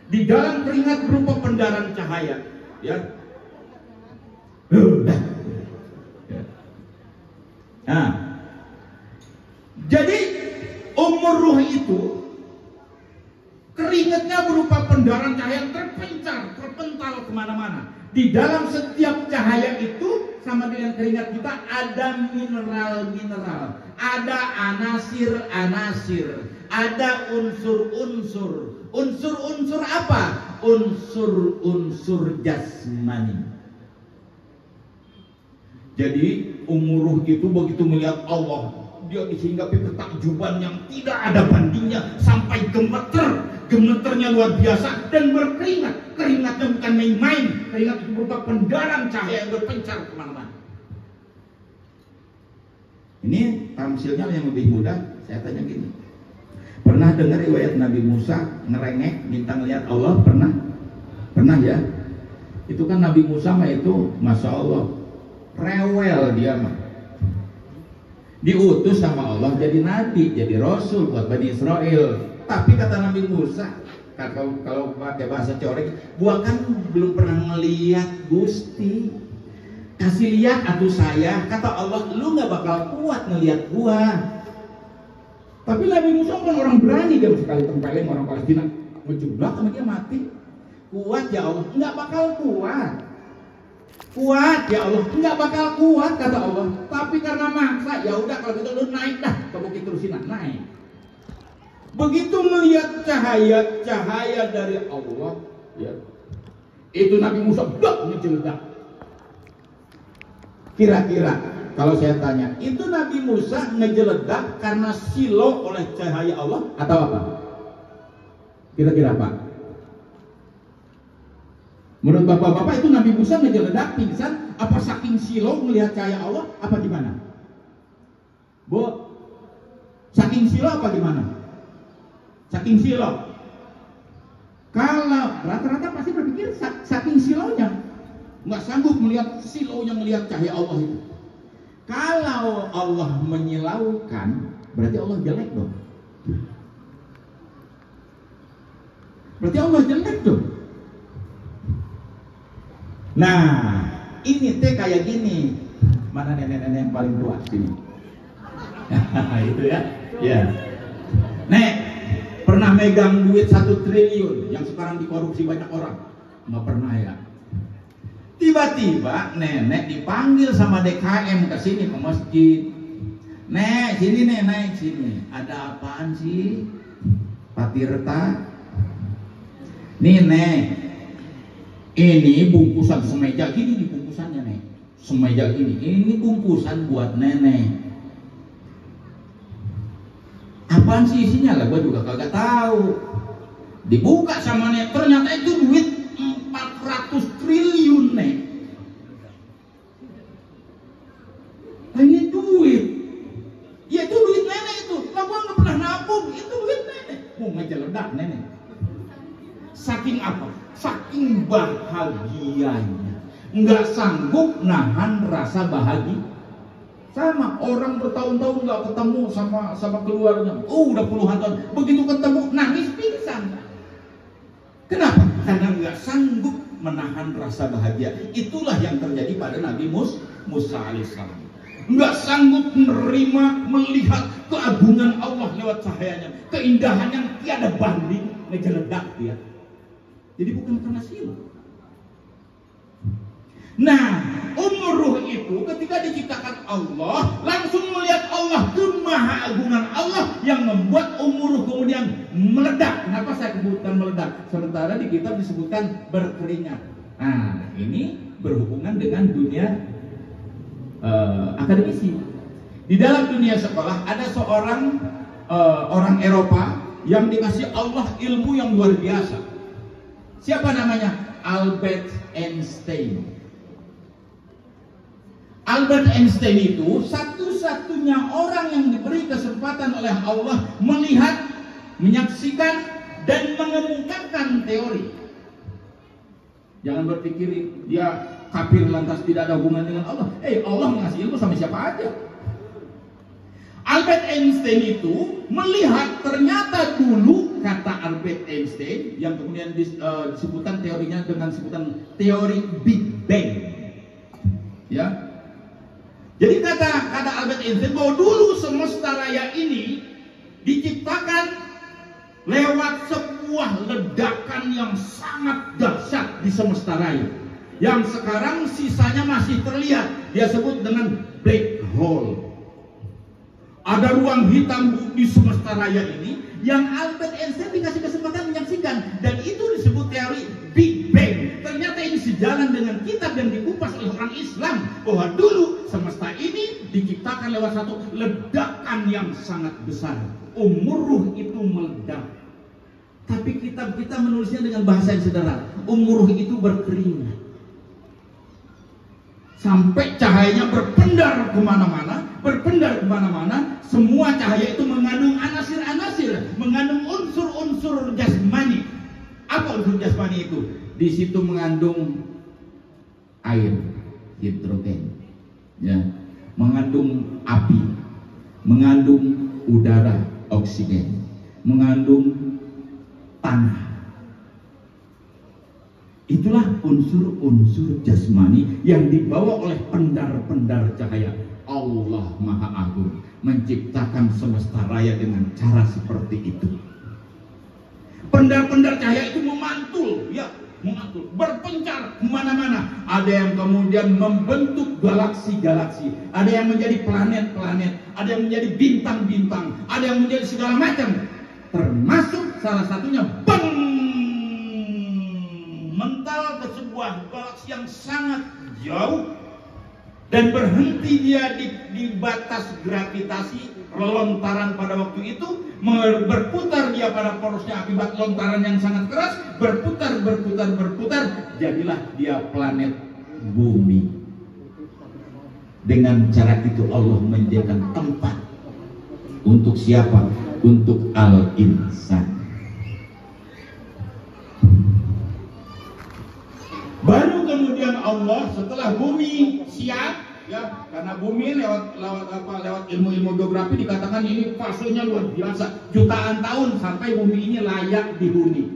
S1: Di dalam keringat berupa pendaran cahaya, ya. Nah, jadi umur ruh itu keringatnya berupa pendaran cahaya terpental kemana-mana. Di dalam setiap cahaya itu sama dengan keringat kita ada mineral-mineral, ada anasir-anasir, ada unsur-unsur. Unsur-unsur apa? Unsur-unsur jasmani. Jadi umuruh itu begitu melihat Allah, dia disinggapi ketakjuban yang tidak ada bandingnya, sampai gemeternya luar biasa dan berkeringat. Keringatnya bukan main-main, keringat itu berupa pendaran cahaya yang berpencar kemana-mana. Ini tamsilnya yang lebih mudah. Saya tanya gini, pernah dengar riwayat Nabi Musa ngerengek minta ngelihat Allah? Pernah ya? Itu kan Nabi Musa mah itu Masya Allah rewel dia mah, diutus sama Allah jadi nabi, jadi rasul buat Bani Israel. Tapi kata Nabi Musa, kalau pakai bahasa corek, gua kan belum pernah ngeliat Gusti, kasih lihat atuh saya. Kata Allah, lu nggak bakal kuat ngeliat gua. Tapi Nabi Musa kan orang berani, dia sekali tempelin orang Palestina menjeblak sama dia mati. Kuat ya Allah, nggak bakal kuat. Kuat ya Allah, nggak bakal kuat kata Allah. Tapi karena maksa, ya udah kalau gitu lu naik dah ke Bukit Tursina, naik. Begitu melihat cahaya dari Allah, ya, itu Nabi Musa ngejeledak. Kira-kira kalau saya tanya, itu Nabi Musa ngejeledak karena silau oleh cahaya Allah atau apa? Kira-kira Pak? Menurut bapak-bapak itu Nabi Musa ngejeledak pingsan, apa saking silau melihat cahaya Allah, apa gimana? Bu, saking silau apa gimana? Saking silau. Kalau rata-rata pasti berpikir saking silaunya, nggak sanggup melihat silaunya melihat cahaya Allah itu. Kalau Allah menyilaukan, berarti Allah jelek dong. Berarti Allah jelek dong. Nah, ini teh kayak gini. Mana nenek-nenek yang paling tua sini? Itu ya. Ya. Nek, pernah megang duit 1 triliun yang sekarang dikorupsi banyak orang? Nggak pernah ya. Tiba-tiba nenek dipanggil sama DKM ke sini ke masjid. Nek, sini nek, naik sini. Ada apaan sih? Pak Tirta. Nih nek, ini bungkusan semeja gini nih bungkusannya nek. semeja ini bungkusan buat nenek. Apaan sih isinya lah, gue juga kagak tahu. Dibuka sama nenek, ternyata itu duit 400 triliun nek. Ini duit, ya itu duit nenek itu. Lah gue nggak pernah nabung, itu duit nenek. Mau ngejeledak nenek. Saking apa? Saking bahagianya, nggak sanggup nahan rasa bahagia. Sama orang bertahun-tahun nggak ketemu sama keluarga, udah puluhan tahun, begitu ketemu nangis pingsan. Kenapa? Karena nggak sanggup menahan rasa bahagia. Itulah yang terjadi pada Nabi Musa alaihissalam. Nggak sanggup menerima, melihat keagungan Allah lewat cahayanya, keindahan yang tiada banding, ngejeledak dia. Jadi bukan karena silau. Nah, Ruh itu ketika diciptakan Allah langsung melihat Allah, kemahagungan Allah yang membuat Ruh kemudian meledak. Kenapa saya sebutkan meledak? Sementara di kitab disebutkan berkeringat. Nah, ini berhubungan dengan dunia akademisi. Di dalam dunia sekolah ada seorang orang Eropa yang dikasih Allah ilmu yang luar biasa. Siapa namanya? Albert Einstein. Albert Einstein itu satu-satunya orang yang diberi kesempatan oleh Allah melihat, menyaksikan, dan mengemukakan teori. Jangan berpikir dia kafir lantas tidak ada hubungan dengan Allah. Allah ngasih ilmu sama siapa aja. Albert Einstein itu melihat ternyata dulu, kata Albert Einstein yang kemudian disebutkan teorinya dengan sebutan teori Big Bang. Ya. Jadi kata Albert Einstein bahwa dulu semesta raya ini diciptakan lewat sebuah ledakan yang sangat dahsyat di semesta raya, yang sekarang sisanya masih terlihat. Dia sebut dengan black hole. Ada ruang hitam di semesta raya ini yang Albert Einstein dikasih kesempatan menyaksikan, dan itu disebut teori Big Bang. Ternyata ini sejalan dengan kitab yang dikupas oleh orang Islam, bahwa dulu semesta ini diciptakan lewat satu ledakan yang sangat besar. Ruh itu meledak. Tapi kitab kita menulisnya dengan bahasa yang sederhana. Ruh itu berkeringat. Sampai cahayanya berpendar kemana-mana, semua cahaya itu mengandung anasir-anasir, mengandung unsur-unsur jasmani. Apa unsur jasmani itu? Di situ mengandung air, hidrogen, ya, mengandung api, mengandung udara, oksigen, mengandung tanah. Itulah unsur-unsur jasmani yang dibawa oleh pendar-pendar cahaya. Allah Maha Agung menciptakan semesta raya dengan cara seperti itu. Pendar-pendar cahaya itu memantul, berpencar kemana-mana. Ada yang kemudian membentuk galaksi-galaksi, ada yang menjadi planet-planet, ada yang menjadi bintang-bintang, ada yang menjadi segala macam. Termasuk salah satunya mental ke sebuah galaksi yang sangat jauh, dan berhenti dia di batas gravitasi lontaran pada waktu itu, berputar dia pada porosnya akibat lontaran yang sangat keras, berputar, jadilah dia planet bumi. Dengan cara itu Allah menjadikan tempat untuk siapa? Untuk al-insan. Baru kemudian Allah setelah bumi siap, ya, karena bumi lewat ilmu-ilmu geografi dikatakan ini fasenya luar biasa, jutaan tahun sampai bumi ini layak dihuni.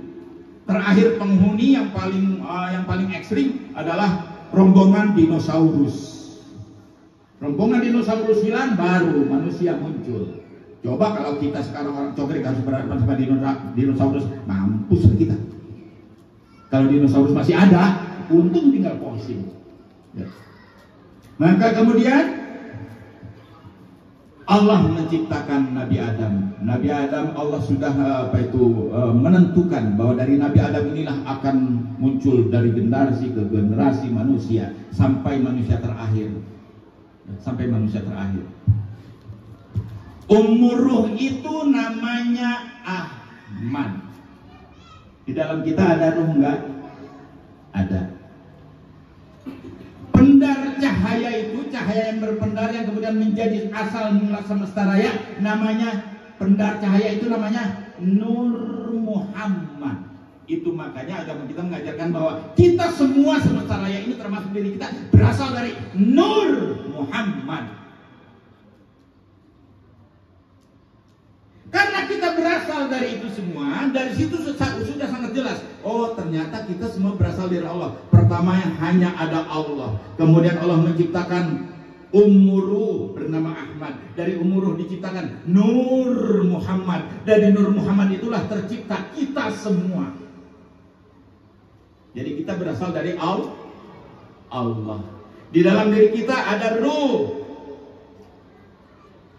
S1: Terakhir penghuni yang paling ekstrim adalah rombongan dinosaurus. Rombongan dinosaurus hilang, baru manusia muncul. Coba kalau kita sekarang orang cokrik harus berhadapan sama dinosaurus, mampus kita. Kalau dinosaurus masih ada, untung tinggal fosil. Ya. Maka kemudian Allah menciptakan Nabi Adam. Nabi Adam Allah sudah menentukan bahwa dari Nabi Adam inilah akan muncul dari generasi ke generasi manusia sampai manusia terakhir. Sampai manusia terakhir. Ruh itu namanya Ahmad. Di dalam kita ada ruh enggak? Ada. Pendar cahaya itu, cahaya yang berpendar yang kemudian menjadi asal mula semesta raya, namanya pendar cahaya itu namanya Nur Muhammad. Itu makanya agama kita mengajarkan bahwa kita semua semesta raya ini termasuk diri kita berasal dari Nur Muhammad. Karena kita berasal dari itu semua, dari situ sudah sangat jelas. Oh, ternyata kita semua berasal dari Allah. Pertama yang hanya ada Allah. Kemudian Allah menciptakan Ruh bernama Ahmad. Dari Ruh diciptakan Nur Muhammad. Dari Nur Muhammad itulah tercipta kita semua. Jadi kita berasal dari Allah. Di dalam diri kita ada ruh,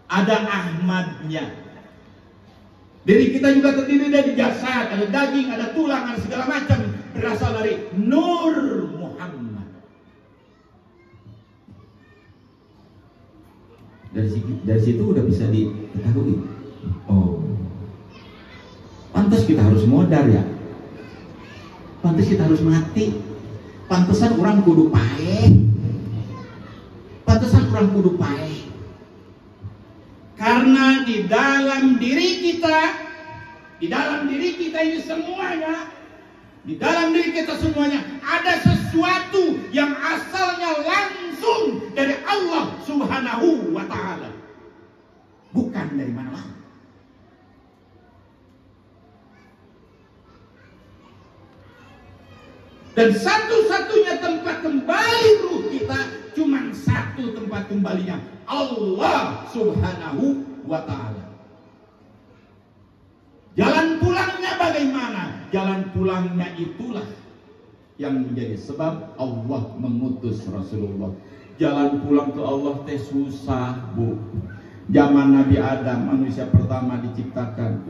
S1: ada Ahmadnya. Diri kita juga terdiri dari jasad, ada daging, ada tulang, ada segala macam, berasal dari Nur Muhammad. Dari situ udah bisa diketahui. Oh, pantas kita harus modar ya. Pantas kita harus mati. Pantesan orang kudu pae. Pantesan orang kudu pae. Karena di dalam diri kita ini semuanya, di dalam diri kita semuanya ada sesuatu yang asalnya langsung dari Allah Subhanahu wa Ta'ala, bukan dari mana-mana. Dan satu-satunya tempat kembali ruh kita cuma satu tempat kembalinya, Allah Subhanahu wa Ta'ala. Jalan pulangnya bagaimana? Jalan pulangnya itulah yang menjadi sebab Allah mengutus Rasulullah. Jalan pulang ke Allah teh susah, Bu. Zaman Nabi Adam, manusia pertama diciptakan.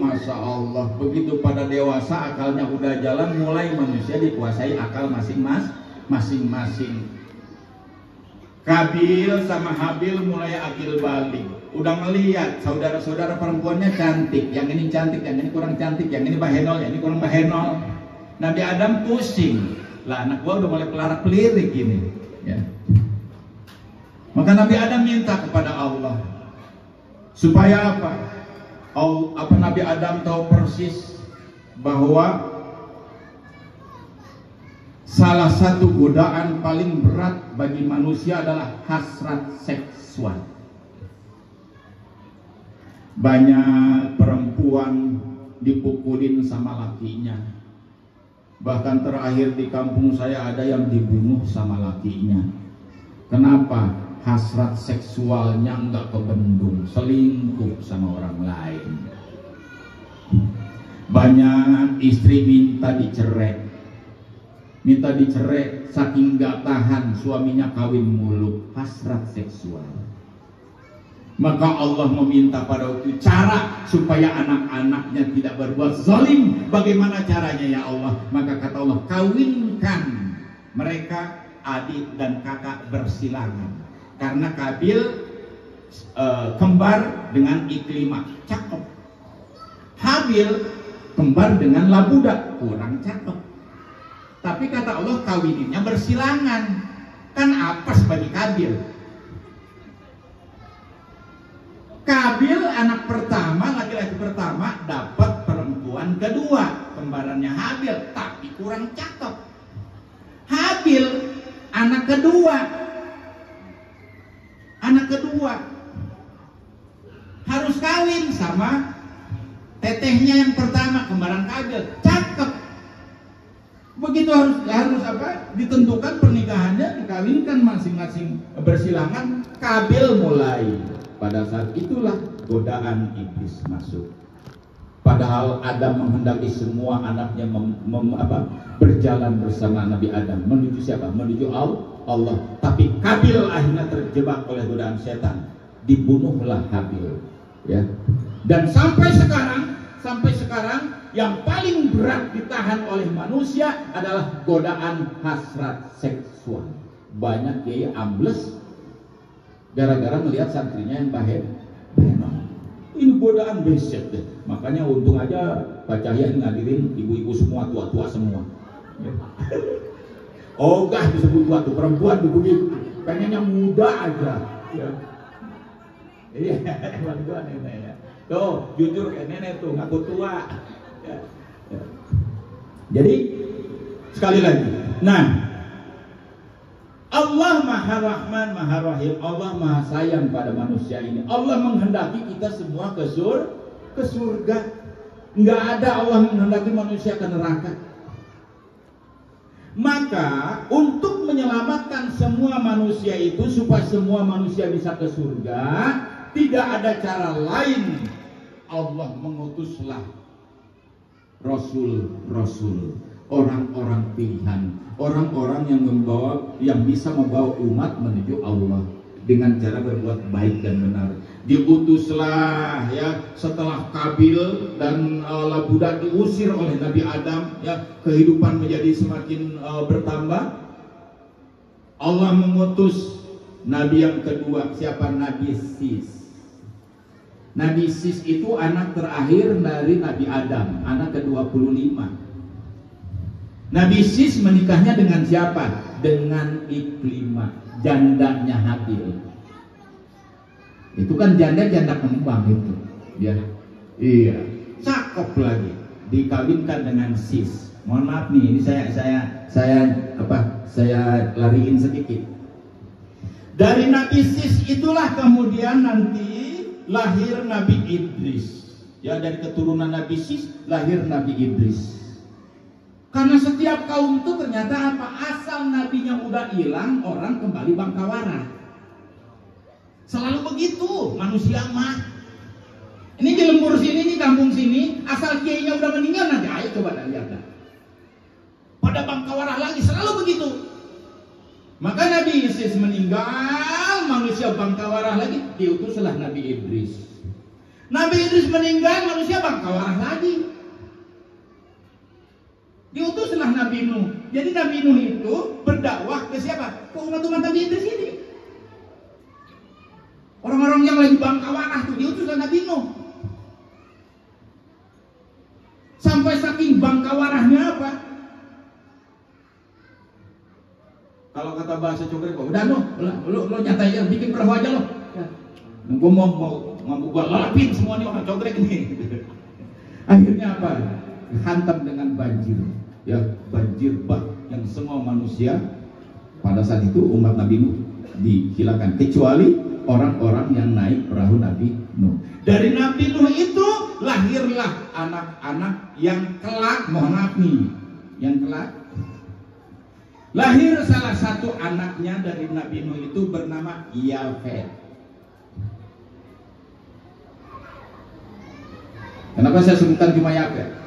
S1: Masya Allah, begitu pada dewasa akalnya udah jalan, mulai manusia dikuasai akal masing-masing. Kabil sama Habil mulai akil balik. Udah melihat saudara-saudara perempuannya cantik, yang ini cantik, yang ini kurang cantik, yang ini bahenol, yang ini kurang bahenol. Nabi Adam pusing. Lah anak gua udah mulai pelarak-pelirik ini, ya. Maka Nabi Adam minta kepada Allah supaya apa? Nabi Adam tahu persis bahwa salah satu godaan paling berat bagi manusia adalah hasrat seksual. Banyak perempuan dipukulin sama lakinya. Bahkan terakhir di kampung saya ada yang dibunuh sama lakinya. Kenapa? Hasrat seksualnya enggak kebendung, selingkuh sama orang lain. Banyak istri minta dicerai saking gak tahan suaminya kawin mulu, hasrat seksual. Maka Allah meminta pada waktu cara supaya anak-anaknya tidak berbuat zalim. Bagaimana caranya ya Allah? Maka kata Allah, kawinkan mereka adik dan kakak bersilangan. Karena Kabil kembar dengan Iklimah, cakep. Habil kembar dengan Labuda, kurang cakep. Tapi kata Allah kawininnya bersilangan, kan apes bagi Kabil. Kabil anak pertama, laki-laki pertama dapat perempuan kedua, kembarannya Habil, tapi kurang cakep. Habil anak kedua harus kawin sama tetehnya yang pertama, kembaran Kabil, cakep. Begitu harus apa? Ditentukan pernikahannya, dikawinkan masing-masing bersilangan. Kabil mulai. Pada saat itulah godaan iblis masuk. Padahal Adam menghendaki semua anaknya berjalan bersama Nabi Adam. Menuju siapa? Menuju Allah. Tapi Kabil akhirnya terjebak oleh godaan setan. dibunuhlah Habil, ya. Dan sampai sekarang yang paling berat ditahan oleh manusia adalah godaan hasrat seksual. Banyak kiai ambles gara-gara melihat santrinya yang bahen. Ini godaan beset deh. Makanya untung aja Pak Cahya ngadirin ibu-ibu semua, tua-tua semua. Ogah disebut tua tuh, perempuan tuh begitu. Pengennya muda aja. Ya. Iya, emang tua nenek ya. Tuh, jujur kayak nenek tuh, ngaku tua. Ya. Ya. Jadi, sekali lagi. Nah, Allah Maha Rahman, Maha Rahim. Allah Maha sayang pada manusia ini. Allah menghendaki kita semua ke surga. Nggak ada Allah menghendaki manusia ke neraka. Maka untuk menyelamatkan semua manusia itu supaya semua manusia bisa ke surga, tidak ada cara lain. Allah mengutuslah Rasul-Rasul, orang-orang pilihan, orang-orang yang bisa membawa umat menuju Allah dengan cara berbuat baik dan benar. Diutuslah ya setelah Kabil dan Labuda diusir oleh Nabi Adam, ya kehidupan menjadi semakin bertambah. Allah mengutus Nabi yang kedua, siapa? Nabi Sis. Nabi Sis itu anak terakhir dari Nabi Adam, anak ke-25. Nabi Sis menikahnya dengan siapa? Dengan Iklimah, jandanya Habil. Itu kan janda kembang itu, ya. Iya, cakep lagi. Dikawinkan dengan Sis. Mohon maaf nih, ini saya lariin sedikit. Dari Nabi Sis itulah kemudian nanti lahir Nabi Idris. Ya, dari keturunan Nabi Sis lahir Nabi Idris. Karena setiap kaum itu ternyata apa? Asal nabinya udah hilang, orang kembali bangkawarah. Selalu begitu manusia mah. Ini di lembur sini, di kampung sini, asal kiainya udah meninggal nanti ayo coba lihat dah. Pada bangkawarah lagi, selalu begitu. Maka Nabi Isis meninggal, manusia bangkawarah lagi, diutuslah Nabi Idris. Nabi Idris meninggal, manusia bangkawarah lagi. Diutuslah Nabi Nuh. Jadi Nabi Nuh itu berdakwah ke siapa? Ke umat-umat Nabi Idris ini. Orang-orang yang lagi bangkawarah itu diutuslah Nabi Nuh. Sampai saking bangkawarahnya apa? Kalau kata bahasa Cokre, udah lo nyantai aja, bikin perahu aja lo. Ya. Gue mau gua lalapin semua nih orang Cokre ini. Akhirnya apa? Hantam dengan banjir, ya banjir bah yang semua manusia pada saat itu umat Nabi Nuh dihilangkan kecuali orang-orang yang naik perahu Nabi Nuh. Dari Nabi Nuh itu lahirlah anak-anak yang kelak, mohon maaf nih, yang kelak lahir salah satu anaknya dari Nabi Nuh itu bernama Yafet. Kenapa saya sebutkan cuma Yafet?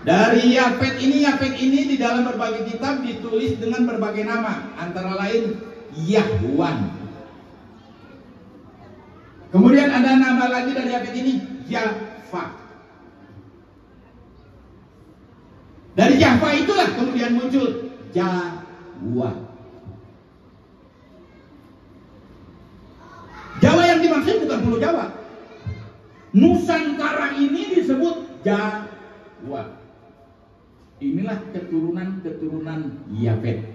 S1: Dari Yafet ini di dalam berbagai kitab ditulis dengan berbagai nama, antara lain Yahwan. Kemudian ada nama lagi dari Yafet ini, Jaffa. Dari Jaffa itulah kemudian muncul Jawa. Jawa yang dimaksud bukan Pulau Jawa. Nusantara ini disebut Jawa. Inilah keturunan Yafet.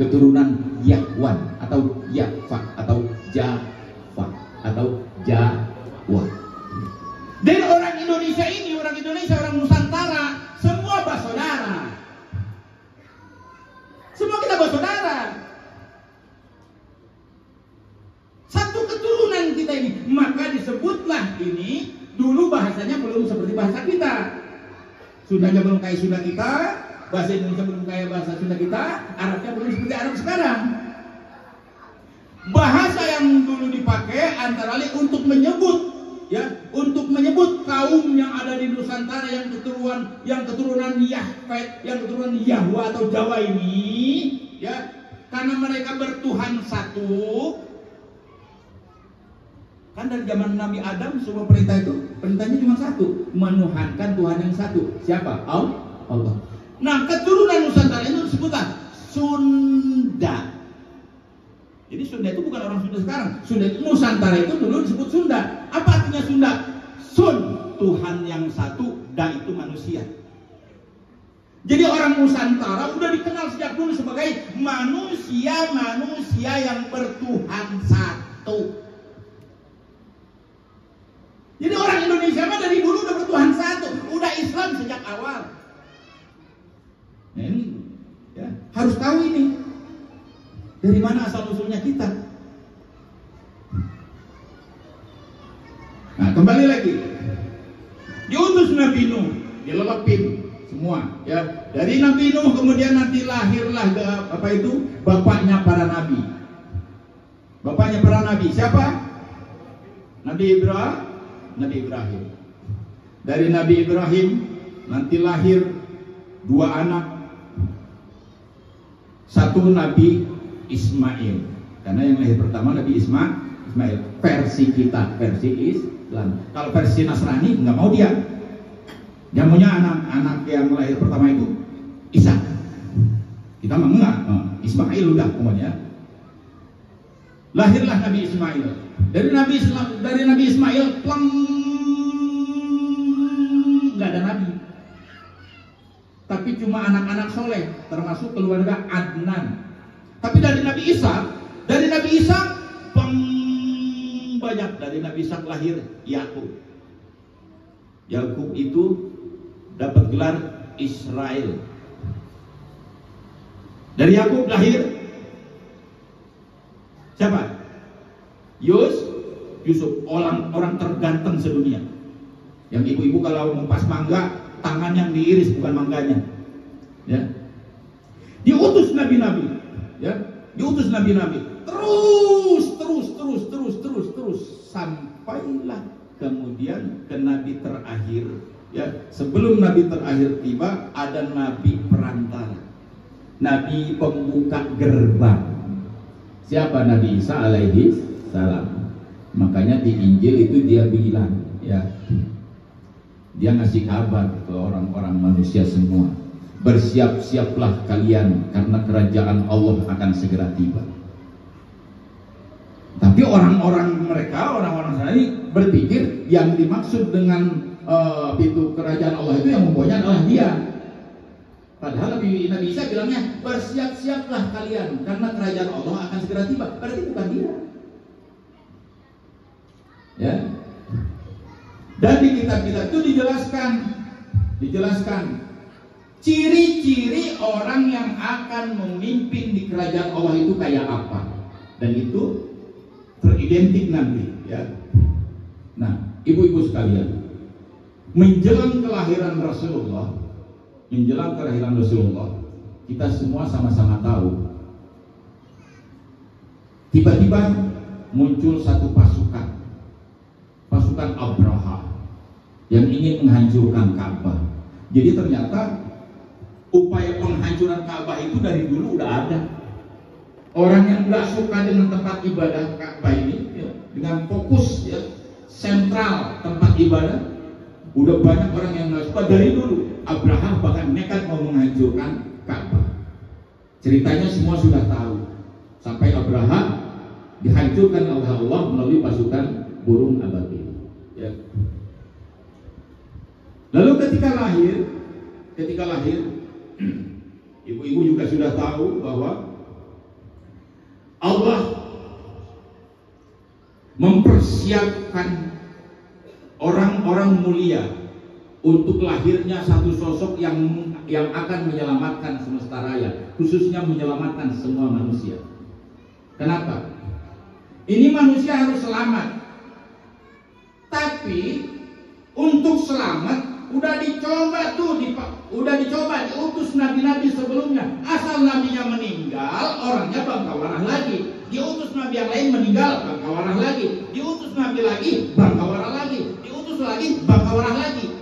S1: Keturunan Yahwan atau Yaffa atau Jaffa atau Jawa. Dan orang Indonesia ini, orang Nusantara, semua bersaudara. Semua kita bersaudara. Satu keturunan kita ini. Maka disebutlah ini, dulu bahasanya belum seperti bahasa kita. Sundanya belum kayak Sunda kita, bahasa Indonesia belum kayak bahasa Sunda kita, Arabnya belum seperti Arab sekarang. Bahasa yang dulu dipakai antara lain untuk menyebut kaum yang ada di Nusantara yang keturunan Yahweh, yang keturunan Yahwa atau Jawa ini, ya, karena mereka bertuhan satu, Kan dari zaman Nabi Adam semua perintahnya cuma satu, menuhankan Tuhan yang satu. Siapa? Allah. Nah, keturunan Nusantara itu disebutkan Sunda. Jadi Sunda itu bukan orang Sunda sekarang. Sunda itu Nusantara itu dulu disebut Sunda. Apa artinya Sunda? Sun, Tuhan yang satu, Da itu manusia. Jadi orang Nusantara udah dikenal sejak dulu sebagai manusia yang bertuhan satu. Jadi orang Indonesia mah dari dulu udah bertuhan satu, udah Islam sejak awal. Nah, ini ya, harus tahu ini dari mana asal usulnya kita. Nah, kembali lagi, diutus Nabi Nuh, dilelepin semua, ya. Dari Nabi Nuh kemudian nanti lahirlah bapaknya para nabi. Bapaknya para nabi siapa? Nabi Ibrahim. Dari Nabi Ibrahim nanti lahir dua anak. Satu Nabi Ismail. Karena yang lahir pertama Nabi Ismail. Versi kita, versi Islam. Kalau versi Nasrani nggak mau dia. Dia maunya anak yang lahir pertama itu Ishak. Kita mah enggak. Ismail udah pokoknya. Lahirlah Nabi Ismail. Dari Nabi Ismail nggak ada nabi, tapi cuma anak-anak soleh, termasuk keluarga Adnan. Tapi dari Nabi Isa banyak. Dari Nabi Isa lahir Yakub. Yakub itu dapat gelar Israel. Dari Yakub lahir siapa? Yusuf, orang terganteng sedunia. Yang ibu-ibu kalau mengupas mangga, tangan yang diiris bukan mangganya. Ya. Diutus nabi-nabi, ya. Diutus nabi-nabi. Terus sampailah kemudian ke nabi terakhir. Ya, sebelum nabi terakhir tiba ada nabi perantara. Nabi pembuka gerbang. Siapa? Nabi Isa alaihi salam. Makanya di Injil itu dia bilang, ya, dia ngasih kabar ke orang-orang manusia semua, bersiap-siaplah kalian karena kerajaan Allah akan segera tiba. Tapi orang-orang sana ini berpikir yang dimaksud dengan pintu kerajaan Allah itu yang membawanya adalah dia. Padahal Nabi Isa bilangnya bersiap-siaplah kalian karena kerajaan Allah akan segera tiba. Berarti bukan dia. Ya. Dan di kitab-kitab itu dijelaskan ciri-ciri orang yang akan memimpin di kerajaan Allah itu kayak apa. Dan itu teridentik nanti, ya. Nah, ibu-ibu sekalian, menjelang kelahiran Rasulullah, kita semua sama-sama tahu tiba-tiba muncul satu pasukan Abraha yang ingin menghancurkan Ka'bah. Jadi ternyata upaya penghancuran Ka'bah itu dari dulu udah ada. Orang yang nggak suka dengan tempat ibadah Ka'bah ini, ya, dengan fokus, ya, sentral tempat ibadah, udah banyak orang yang nggak suka dari dulu. Abraha bahkan nekat mau menghancurkan Ka'bah. Ceritanya semua sudah tahu. Sampai Abraha dihancurkan oleh Allah melalui pasukan burung ababil. Ya. Lalu ketika lahir, ibu-ibu juga sudah tahu bahwa Allah mempersiapkan orang-orang mulia untuk lahirnya satu sosok yang akan menyelamatkan semesta raya, khususnya menyelamatkan semua manusia. Kenapa? Ini manusia harus selamat. Tapi untuk selamat udah dicoba diutus nabi-nabi sebelumnya. Asal nabinya meninggal, orangnya bangkawarah lagi. Diutus nabi yang lain meninggal, bangkawarah lagi. Diutus nabi lagi, bangkawarah lagi. Diutus lagi, bangkawarah lagi.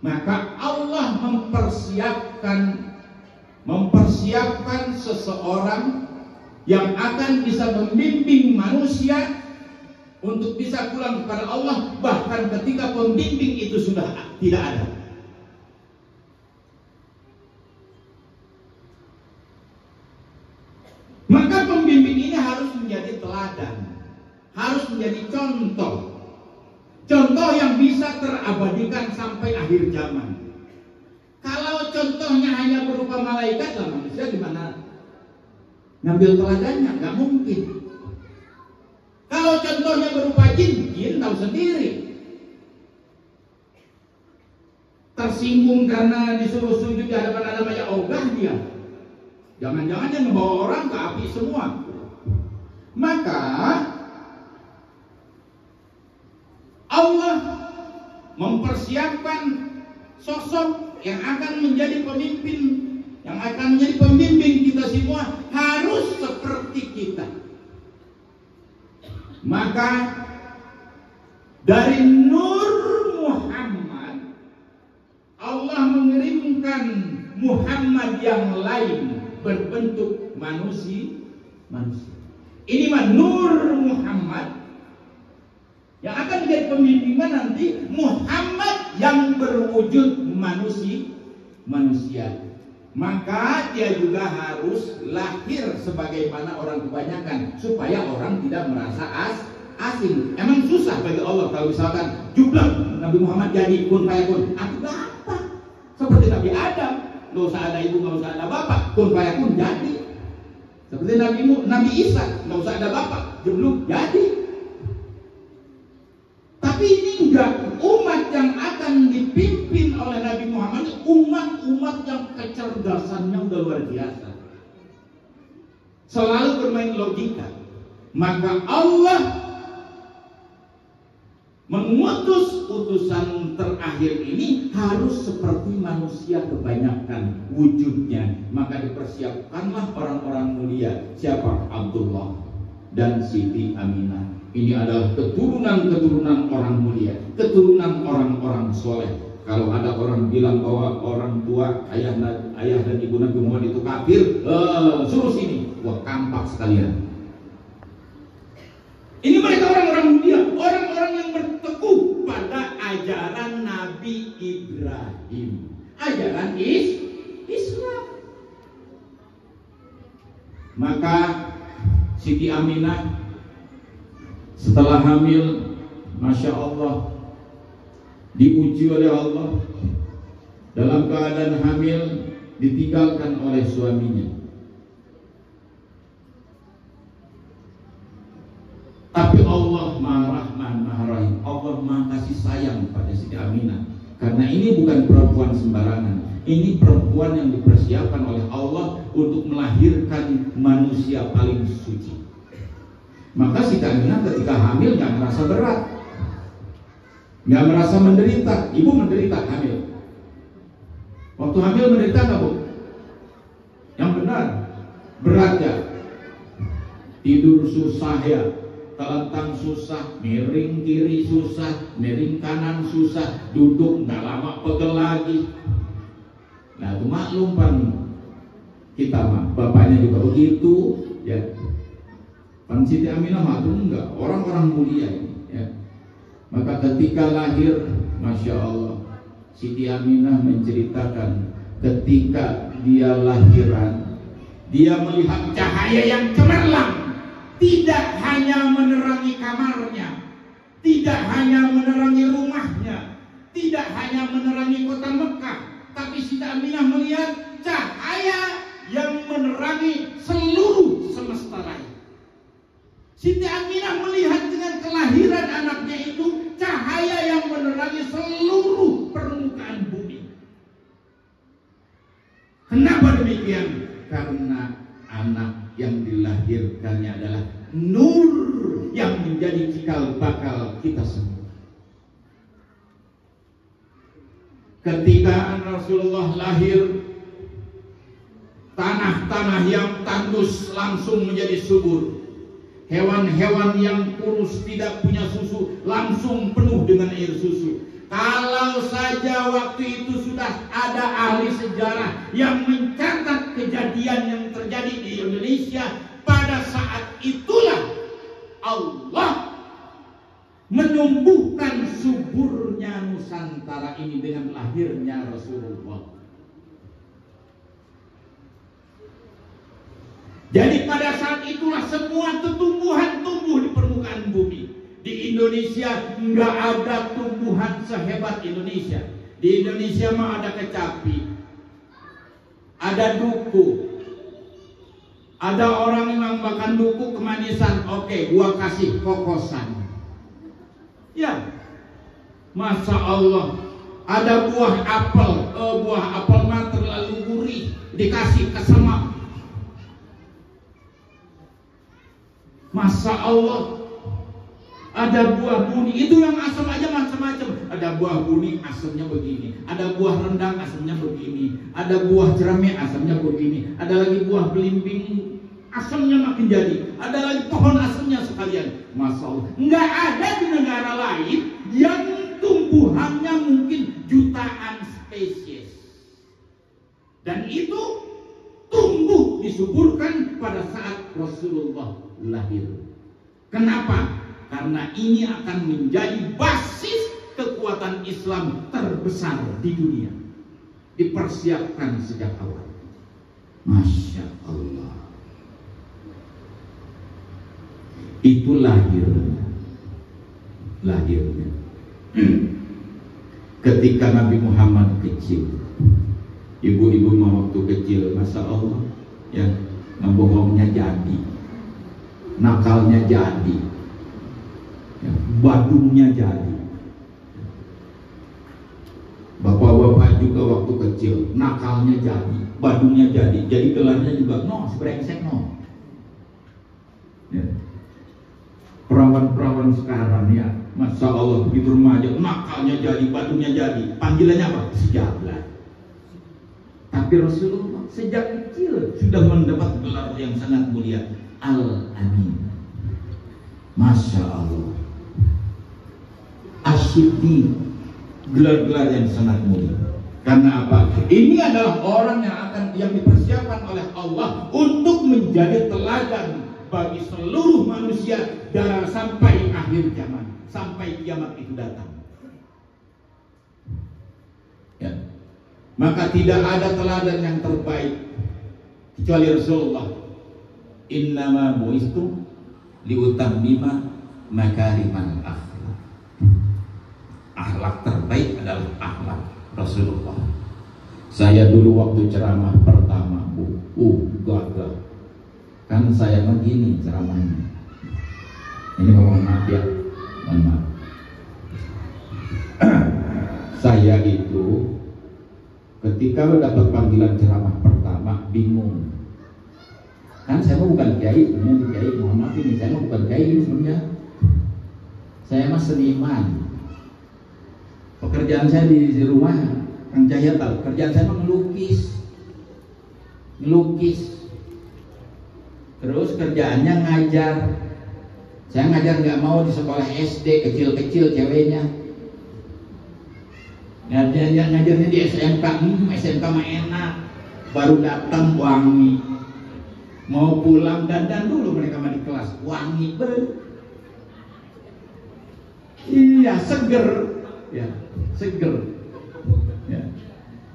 S1: Maka Allah mempersiapkan seseorang yang akan bisa membimbing manusia untuk bisa pulang kepada Allah, bahkan ketika pembimbing itu sudah tidak ada. Maka pembimbing ini harus menjadi teladan, harus menjadi contoh yang bisa terabadikan sampai akhir zaman. Kalau contohnya hanya berupa malaikat, lah manusia gimana ngambil teladannya? Nggak mungkin. Kalau contohnya berupa jin tahu sendiri. Tersinggung karena disuruh sujud di hadapan Adam aja ogah dia. Jangan-jangan dia membawa orang ke api semua. Maka Allah mempersiapkan sosok yang akan menjadi pemimpin, yang akan menjadi pembimbing kita semua, harus seperti kita. Maka dari nur Muhammad, Allah mengirimkan Muhammad yang lain berbentuk manusia. Ini mah nur Muhammad yang akan menjadi pembimbingan nanti, Muhammad yang berwujud manusia. Maka dia juga harus lahir sebagaimana orang kebanyakan, supaya orang tidak merasa asing. Emang susah bagi Allah kalau misalkan jumlah Nabi Muhammad jadi kun fayakun. Apa? Seperti Nabi Adam, nggak usah ada ibu, nggak usah ada bapak, kun fayakun jadi. Seperti Nabi Isa, nggak usah ada bapak, jeblok jadi. Tapi ini enggak, umat yang akan dipimpin oleh Nabi Muhammad, umat yang kecerdasannya udah luar biasa, selalu bermain logika. Maka Allah mengutus utusan terakhir ini harus seperti manusia kebanyakan wujudnya. Maka dipersiapkanlah orang-orang mulia. Siapa? Abdullah dan Siti Aminah. Ini adalah keturunan orang mulia, keturunan orang-orang soleh. Kalau ada orang bilang bahwa orang tua, ayah dan ibu Nabi Muhammad itu kafir, suruh sini, wah kampak sekalian. Ini mereka orang-orang mulia, orang-orang yang berteguh pada ajaran Nabi Ibrahim, ajaran Islam. Maka Siti Aminah setelah hamil, Masya Allah, diuji oleh Allah. Dalam keadaan hamil, ditinggalkan oleh suaminya. Tapi Allah Maha Rahman, Maha Rahim. Allah Maha kasih sayang pada Siti Aminah. Karena ini bukan perempuan sembarangan. Ini perempuan yang dipersiapkan oleh Allah untuk melahirkan manusia paling suci. Maka Siti Aminah ketika hamil nggak merasa berat, nggak merasa menderita. Ibu menderita hamil. Waktu hamil menderita nggak, Bu? Yang benar, berat ya. Tidur susah ya, telentang susah, miring kiri susah, miring kanan susah, duduk nggak lama pegel lagi. Nah itu maklum pan kita mah, bapaknya juga begitu ya. Pan Siti Aminah maklum enggak, orang-orang mulia ini ya. Maka ketika lahir, Masya Allah, Siti Aminah menceritakan ketika dia lahiran, dia melihat cahaya yang cemerlang, tidak hanya menerangi kamarnya, tidak hanya menerangi rumahnya, tidak hanya menerangi kota Mekah, tapi Siti Aminah melihat cahaya yang menerangi seluruh semesta raya. Siti Aminah melihat dengan kelahiran anaknya itu cahaya yang menerangi seluruh permukaan bumi. Kenapa demikian? Karena anak yang dilahirkannya adalah nur yang menjadi cikal bakal kita semua. Ketika Rasulullah lahir, tanah-tanah yang tandus langsung menjadi subur. Hewan-hewan yang kurus tidak punya susu langsung penuh dengan air susu. Kalau saja waktu itu sudah ada ahli sejarah yang mencatat kejadian yang terjadi di Indonesia, pada saat itulah Allah menumbuhkan suburnya Nusantara ini dengan lahirnya Rasulullah. Jadi pada saat itulah semua tumbuhan tumbuh di permukaan bumi. Di Indonesia nggak ada tumbuhan sehebat Indonesia. Di Indonesia mah ada kecapi, ada duku. Ada orang yang makan duku kemanisan, oke, gua kasih kokosan. Ya, Masya Allah. Ada buah apel mah terlalu gurih, dikasih kesemak. Masya Allah. Ada buah buni, itu yang asam aja macam-macam. Ada buah buni asamnya begini, ada buah rendang asamnya begini, ada buah jerami asamnya begini, ada lagi buah belimbing asamnya makin jadi, ada lagi pohon asamnya sekalian. Masya Allah, nggak ada di negara lain yang tumbuhannya mungkin jutaan spesies, dan itu tumbuh disuburkan pada saat Rasulullah lahir. Kenapa? Karena ini akan menjadi basis kekuatan Islam terbesar di dunia. Dipersiapkan sejak awal. Masya Allah. Itu lahirnya. Ketika Nabi Muhammad kecil, ibu-ibu mau waktu kecil, Masya Allah, ya, ngebohongnya jadi, nakalnya jadi, ya, badungnya jadi. Bapak-bapak juga waktu kecil nakalnya jadi, badungnya jadi gelarnya juga no, brengsek no. Ya. Perawan-perawan sekarang ya, Masya Allah, begitu remaja nakalnya jadi, badungnya jadi, panggilannya apa? Sejablay. Tapi Rasulullah sejak kecil sudah mendapat gelar yang sangat mulia, Al-Amin. Masya Allah. Asyiddi, gelar-gelar yang sangat mulia. Karena apa? Ini adalah orang yang dipersiapkan oleh Allah untuk menjadi teladan bagi seluruh manusia dan sampai akhir zaman, sampai kiamat itu datang. Ya. Maka tidak ada teladan yang terbaik kecuali Rasulullah. Innama bu'istu liutammima makarimal akhlak. Akhlak terbaik adalah akhlak Rasulullah. Saya dulu waktu ceramah pertama, gagal. Kan saya begini ceramahnya. Ini mohon maaf ya, mohon maaf. Saya itu ketika dapat panggilan ceramah pertama bingung. Kan saya bukan kiai, sebenarnya kiai, mohon maaf ini, saya bukan kiai ini sebenarnya. Saya mah seniman. Pekerjaan saya di rumah, Kang Cahya tahu, kerjaan saya mah ngelukis. Terus kerjaannya ngajar. Saya ngajar nggak mau di sekolah SD kecil-kecil ceweknya. Ngajarnya di SMK, SMK mah enak. Baru datang wangi. Mau pulang dandan dulu mereka mah di kelas, wangi iya, seger. Ya, seger. Ya.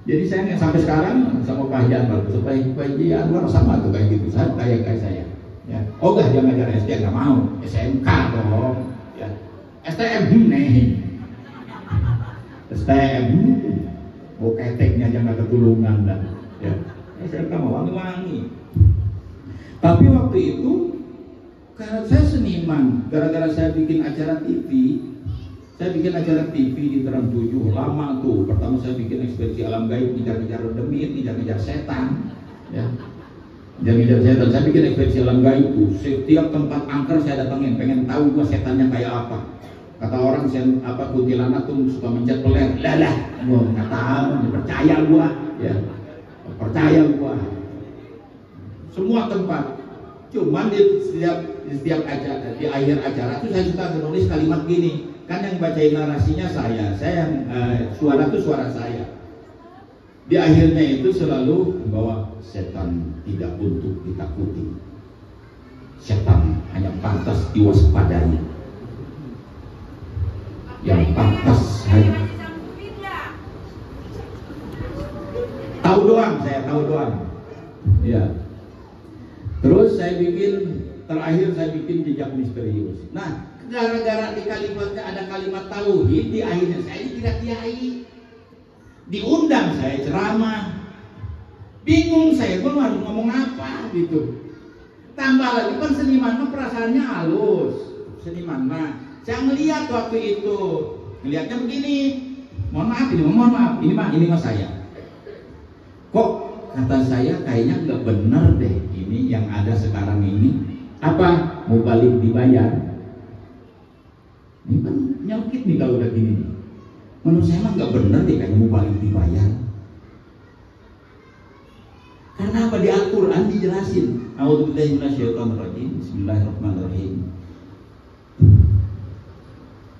S1: Jadi saya nggak sampai sekarang sama Pak Haji Anwar, supaya Pak Haji Anwar sama tuh kayak gitu, saya kayak saya. Ya. Oh enggak, dia ngajar SD nggak mau, SMK dong. Ya. STM nih, STM, oh keteknya aja nggak ketulungan dah. Ya. SMK mau wangi-wangi. Tapi waktu itu karena saya seniman, gara-gara saya bikin acara TV. Saya bikin acara TV di Trans 7, lama tuh. Pertama saya bikin ekspedisi alam gaib, ngejar-ngejar demit, ngejar-ngejar setan, ya. Ngejar-ngejar setan. Saya bikin ekspedisi alam gaib tuh. Setiap tempat angker saya datangin, pengen tahu gua setannya kayak apa. Kata orang kuntilanak tuh suka mencet peler. Lah, gua nggak tahu, percaya gua, ya. Percaya gua. Semua tempat. Cuman di setiap acara, di akhir acara tuh saya suka menulis kalimat gini. Kan yang bacain narasinya saya yang suara itu suara saya. Di akhirnya itu selalu bahwa setan tidak untuk ditakuti, setan hanya pantas diwaspadai. Pantas saya tahu doang, ya. Terus saya terakhir saya bikin jejak misterius. Nah, gara-gara di kalimatnya ada kalimat tauhid, di akhirnya saya tidak kiai. Diundang saya ceramah. Bingung saya pun harus ngomong apa gitu. Tambah lagi kan seniman mah perasaannya halus. Seniman mah saya ngelihat waktu itu, ngelihatnya begini. Mohon maaf, ini mah saya. Kok kata saya kayaknya nggak bener deh ini yang ada sekarang ini. Apa? Mau balik dibayar? Ini kan nyelkit nih kalau udah gini. Menurut saya mah nggak bener deh kayaknya mau balik dibayar. Karena apa? Di Al-Quran dijelasin. A'udzubillahi minasyaitonirrajim. Bismillahirrahmanirrahim.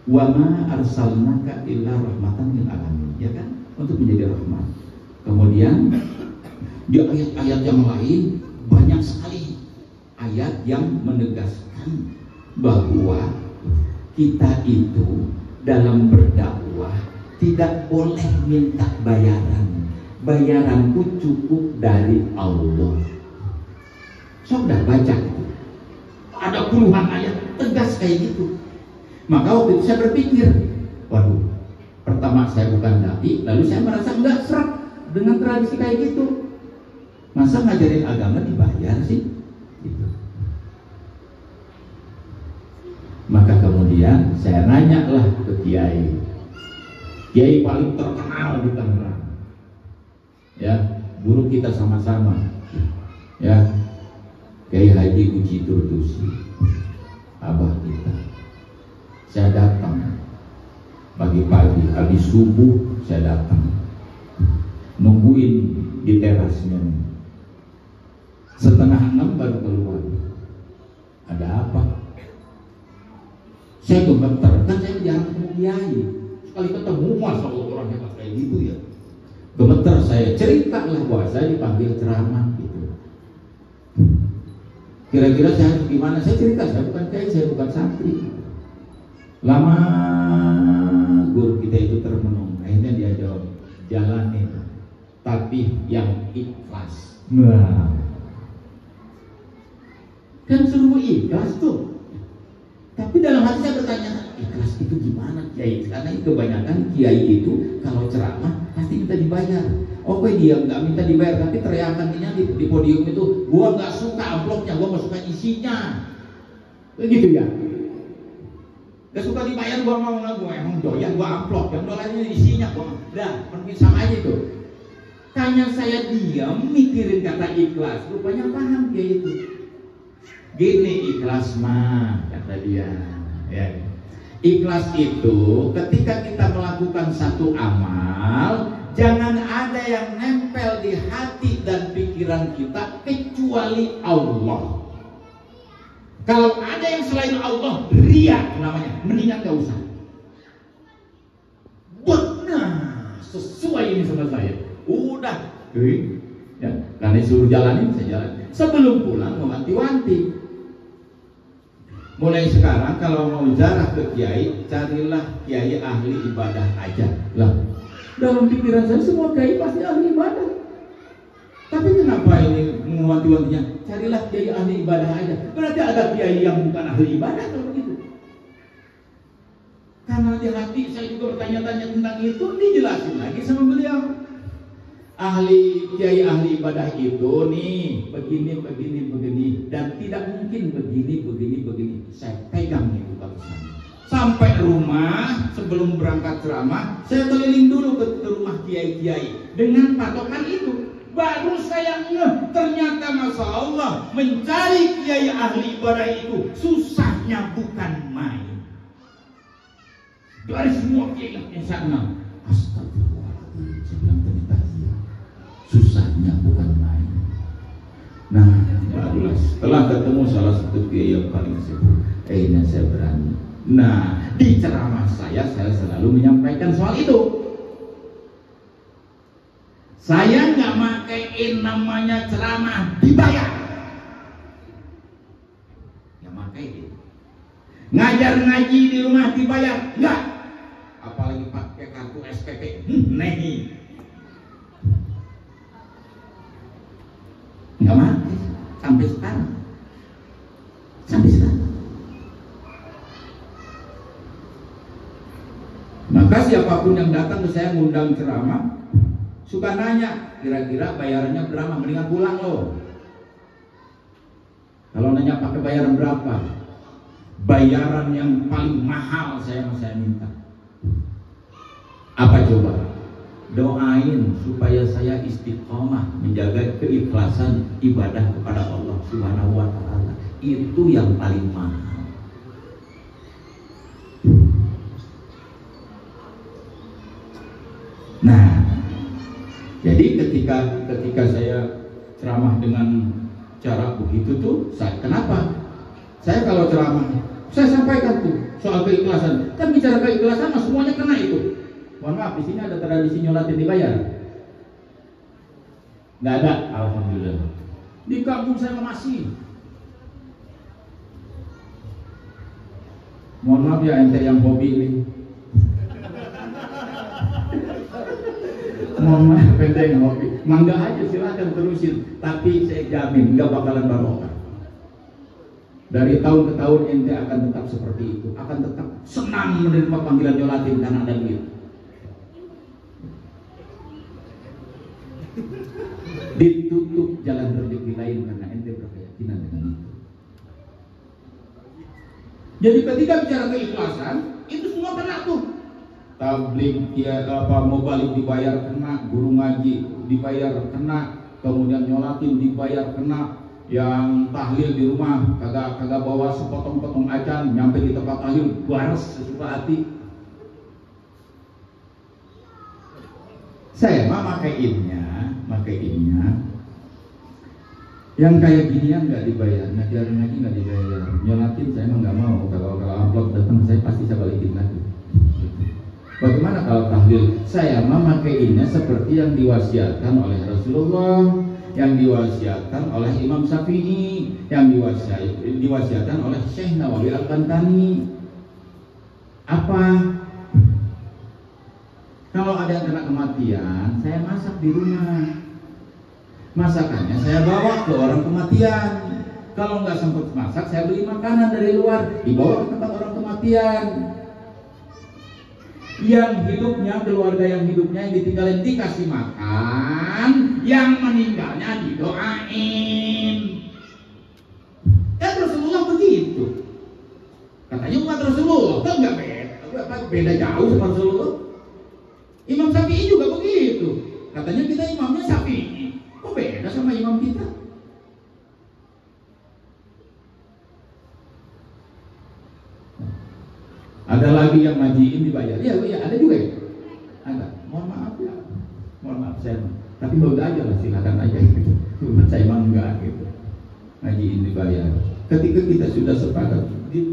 S1: Wa ma arsalnaka illa rahmatan lil alamin. Ya kan? Untuk menjadi rahmat. Kemudian di ayat-ayat yang lain banyak sekali ayat yang menegaskan bahwa kita itu dalam berdakwah tidak boleh minta bayaran. Bayaranku cukup dari Allah. Sudah baca itu. Ada puluhan ayat tegas kayak gitu. Maka waktu itu saya berpikir, waduh, pertama saya bukan dai, lalu saya merasa enggak serak dengan tradisi kayak gitu. Masa ngajarin agama dibayar sih? Gitu. Maka kemudian saya nanya lah ke kiai paling terkenal di Tangerang. Ya, guru kita sama-sama. Ya, Kiai Haji Uji Turtusi, abah kita. Saya datang pagi-pagi, habis subuh saya datang, nungguin di terasnya. 5:30 baru keluar. Ada apa? Saya gemeter, kan saya jarang ketemu kiai. Sekali ketemu masa orang hebat kayak gitu ya. Gemeter saya, ceritalah bahwa saya dipanggil ceramah gitu. Kira-kira saya harus gimana? Saya cerita, saya bukan kiai, saya bukan santri. Lama guru kita itu termenung. Akhirnya dia jawab, jalanin, tapi yang ikhlas. Nah, kan suruh ikhlas tuh. Tapi dalam hati saya bertanya, ikhlas itu gimana kiai? Karena kebanyakan kiai itu kalau ceramah pasti minta dibayar. Oke, dia nggak minta dibayar, tapi teriakannya di podium itu, gua nggak suka amplopnya, gua nggak suka isinya. Begitu ya? Gak suka dibayar, gua mau nggak, gua emang doyan, gua amplop, yang dolarnya isinya, gua dah, pergi sama aja tuh. Tanya saya diam, mikirin kata ikhlas, rupanya paham dia itu. Gini ikhlas mah, kata dia. Ya. Ikhlas itu ketika kita melakukan satu amal, jangan ada yang nempel di hati dan pikiran kita kecuali Allah. Kalau ada yang selain Allah, riya namanya, mendingan gak usah. Benar, sesuai ini sama saya. Udah, ya, karena disuruh jalanin, saya jalan. Sebelum pulang mewanti-wanti. Mulai sekarang kalau mau ziarah ke kiai, carilah kiai ahli ibadah aja. Lah, dalam pikiran saya semua kiai pasti ahli ibadah. Tapi kenapa ini mewanti-wantinya? Carilah kiai ahli ibadah aja. Berarti ada kiai yang bukan ahli ibadah kalau begitu. Karena di hati saya juga bertanya-tanya tentang itu, dijelasin lagi sama beliau. Kiai ahli ibadah itu nih begini dan tidak mungkin begini. Saya pegang itu tulisannya. Sampai rumah sebelum berangkat ceramah, saya keliling dulu ke rumah kiai-kiai dengan patokan itu. Baru saya ngeh, ternyata Masya Allah, mencari kiai ahli ibadah itu susahnya bukan main. Dari semua kiai yang sana, astagfirullahaladzim, saya bilang ternyata iya, susahnya bukan main. Nah, barulah setelah ketemu salah satu kiai yang paling sibuk, ini saya berani. Nah, di ceramah saya selalu menyampaikan soal itu. Saya nggak makaiin namanya ceramah dibayar. Nggak makai gitu. Ngajar ngaji di rumah dibayar, nggak. nehi. Nggak mati sampai sekarang. Sampai sekarang. Maka siapapun yang datang ke saya ngundang ceramah, suka nanya, kira-kira bayarannya berapa? Mendingan pulang loh. Kalau nanya pakai bayaran berapa? Bayaran yang paling mahal saya minta. Apa coba? Doain supaya saya istiqomah menjaga keikhlasan ibadah kepada Allah Subhanahu wa taala. Itu yang paling mahal. Nah, jadi ketika saya ceramah dengan cara begitu tuh, kenapa? Saya kalau ceramah, saya sampaikan tuh soal keikhlasan. Kan bicara keikhlasan, semuanya kena itu. Mohon maaf, di sini ada tradisi nyolatin dibayar? Nggak ada, alhamdulillah. Di kampung saya masih. Mohon maaf ya ente yang hobi ini. Mohon maaf ente yang hobi. Mangga aja silakan terusin, tapi saya jamin nggak bakalan barokah. Dari tahun ke tahun ente akan tetap seperti itu, akan tetap senang menerima panggilan nyolatin karena ada duit. Ditutup jalan rezeki lain karena ente berkeyakinan dengan itu. Jadi ketika bicara keikhlasan, itu semua kena tuh. Tabligh ya mau balik dibayar kena, guru ngaji dibayar kena, kemudian nyolatin dibayar kena, yang tahlil di rumah kagak bawa sepotong-potong acan, nyampe di tempat tahlil waras sesuka hati. Saya mah makainya yang kayak ginian nggak dibayar, ngajar ngaji nggak dibayar, nyolatin saya mah nggak mau. Kalau amplop datang saya pasti saya balikin lagi. Bagaimana kalau tahlil? Saya mah makainya seperti yang diwasiatkan oleh Rasulullah, yang diwasiatkan oleh Imam Syafi'i, yang diwasiatkan oleh Syekh Nawawi Al-Bantani. Apa? Kalau ada yang kena kematian, saya masak di rumah. Masakannya saya bawa ke orang kematian. Kalau nggak sempat masak, saya beli makanan dari luar, dibawa ke tempat orang kematian. Yang hidupnya, keluarga yang hidupnya yang ditinggalin dikasih makan, yang meninggalnya didoain. Kan Rasulullah begitu. Katanya umat Rasulullah, kan nggak beda jauh sama Rasulullah. Imam Syafi'i juga begitu. Katanya kita imamnya Syafi'i. Kok beda sama imam kita? Ada lagi yang ngajiin dibayar? Iya, ada juga ya? Ada. Mohon maaf saya. Tapi udah aja lah, silakan aja. Cuma saya emang enggak gitu. Ngajiin dibayar. Ketika kita sudah sepakat,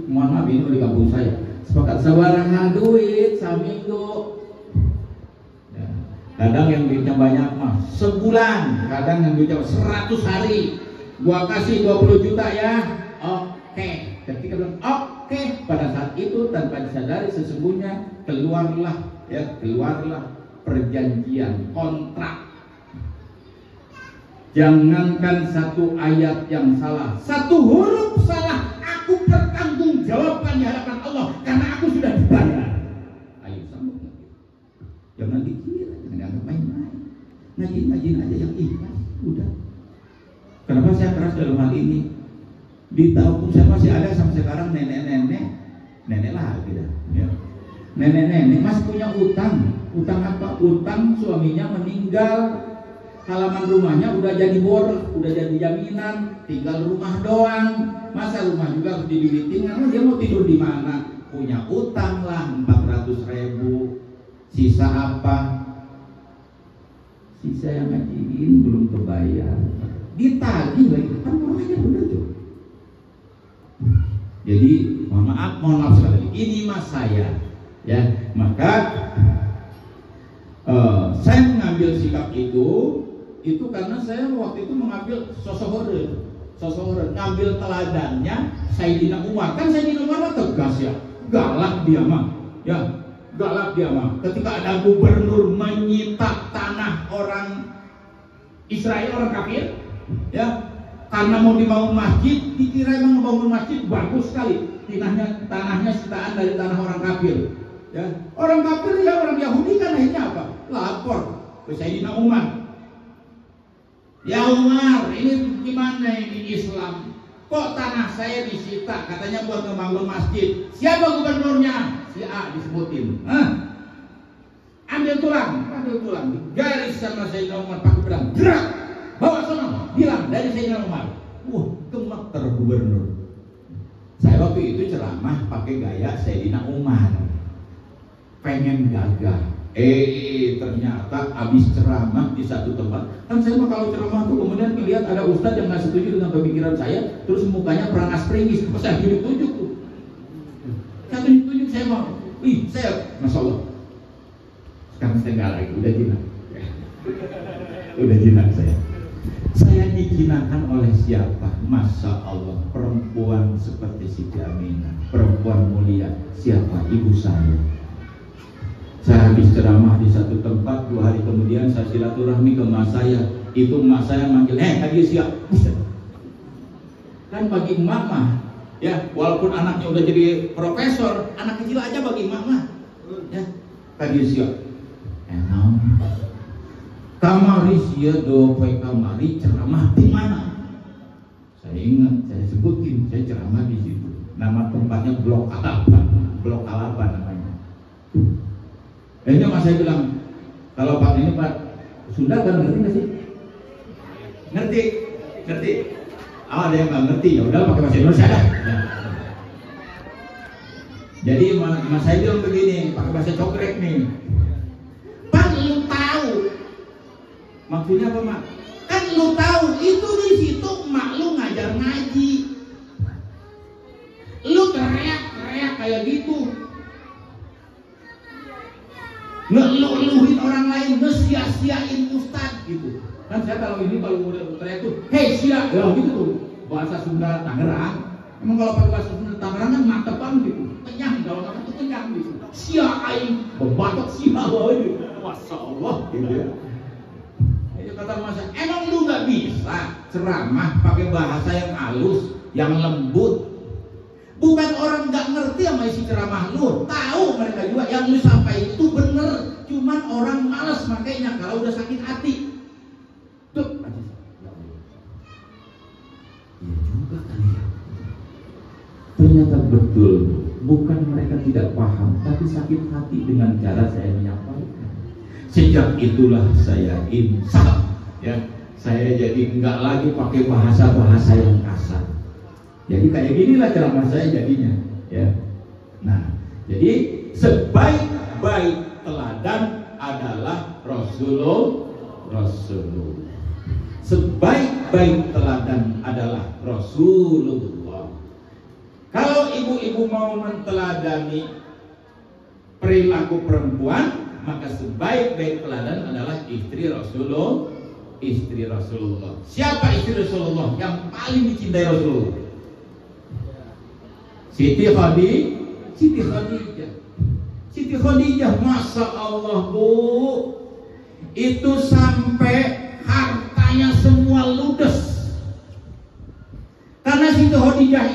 S1: mohon maaf ini di kampung saya, sepakat sabarang duit saminggu. Kadang yang duitnya banyak mah sebulan, kadang yang duitnya 100 hari. Gua kasih 20 juta ya. Oke. Ketika bilang oke, pada saat itu tanpa disadari sesungguhnya keluarlah perjanjian kontrak. Jangankan satu ayat yang salah, satu huruf salah, aku bertanggung jawabkan di hadapan Allah karena aku sudah dibayar. Ayo sambung lagi. Jangan dikira, jangan dianggap main-main. Ngaji aja yang ikhlas, udah. Kenapa saya keras dalam hal ini? Di tahun saya masih ada sampai sekarang nenek lagi dah. Ya. Nenek masih punya utang apa? Utang suaminya meninggal, halaman rumahnya udah jadi bor, udah jadi jaminan, tinggal rumah doang. Masa rumah juga harus dibibitin, karena dia mau tidur di mana? Punya utang lah 400.000. Sisa apa? Sisa yang ngajiin belum kebayar. Ditagih lagi, kan rumahnya bener tuh. Jadi mohon maaf sekali lagi. Ini mas saya, ya. Maka saya mengambil sikap itu karena saya waktu itu mengambil sosok ngambil teladannya Sayyidina Umar. Kan Sayyidina Umar tegas ya, galak dia mah, ya. galak dia mah. Ketika ada gubernur menyita tanah orang Israel, orang kafir, ya, karena mau dibangun masjid, dikira emang membangun masjid bagus sekali. Tanahnya sitaan dari tanah orang kafir. Ya, orang kafir ya orang Yahudi kan akhirnya apa? Lapor ke Sayyidina Umar. Ya Umar, ini gimana ini Islam? Kok tanah saya disita? Katanya buat ngebangun masjid. Siapa gubernurnya? Si A disebutin. Ambil tulang. Garis sama Sayyidina Umar pakai pedang. Gerak, bawa sono. Bilang dari Sayyidina Umar. Wah, gemeter gubernur. Saya waktu itu ceramah pakai gaya Sayyidina Umar. Pengen gagah. Ternyata habis ceramah di satu tempat. Kan saya mah kalau ceramah tuh kemudian lihat ada ustadz yang nggak setuju dengan pemikiran saya, terus mukanya peranas peringis, saya tunjuk tuh. Saya tunjuk saya mau, saya, masya Allah. Sekarang saya nggak lagi, udah jinak. Udah jinak saya. Saya dijinakan oleh siapa? Masya Allah, perempuan seperti Siti Aminah, perempuan mulia. Siapa? Ibu saya. Saya habis ceramah di satu tempat, 2 hari kemudian saya silaturahmi ke emak saya. Itu emak saya manggil, tadi siap. Kan bagi emak mah, ya walaupun anaknya udah jadi profesor, anak kecil aja bagi emak mah, ya tadi siap. Kamari sia dope kamari ceramah di mana? Saya ingat, saya sebutin, saya ceramah di situ. Nama tempatnya Blok Alapan namanya. Akhirnya mas saya bilang, kalau Pak ini Pak Sunda kan ngerti nggak sih? Ngerti. Ada yang nggak ngerti, ya udah pakai bahasa Indonesia dah. Jadi mas saya bilang begini, pakai bahasa cokrek nih. Pak, lu tahu? Maksudnya apa mak? Kan lu tahu itu di situ mak lu ngajar ngaji. Lu teriak kayak gitu. Ngeluh-luhin orang lain, ngesia-siain ustad gitu. Kan saya kalau udah teriak tuh, hei sia, ya gitu tuh. Bahasa Sunda Tangerang. Emang kalau pakai bahasa Sunda Tangerang kan mantepan gitu. Kenyang, kalau makan tuh kenyang gitu. Sia aing, berbatok sia gitu. Masya Allah gitu ya. Itu kata masa, emang lu nggak bisa ceramah pakai bahasa yang halus, yang lembut. Bukan orang nggak ngerti sama isi ceramah lu, tahu mereka juga yang lu sampaikan itu bener, cuman orang malas makanya kalau udah sakit hati. Tuh, iya juga kali ya. Ternyata betul, bukan mereka tidak paham, tapi sakit hati dengan cara saya menyampaikan. Sejak itulah saya insaf, ya, saya jadi nggak lagi pakai bahasa yang kasar. Jadi kayak ginilah ceramah saya jadinya, ya. Nah, jadi sebaik-baik teladan adalah Rasulullah. Sebaik-baik teladan adalah Rasulullah. Kalau ibu-ibu mau menteladani perilaku perempuan, maka sebaik-baik teladan adalah istri Rasulullah. Siapa istri Rasulullah yang paling dicintai Rasulullah? Siti Khadijah, Masya Allah Bu, itu sampai hartanya semua ludes. Karena Siti Khadijah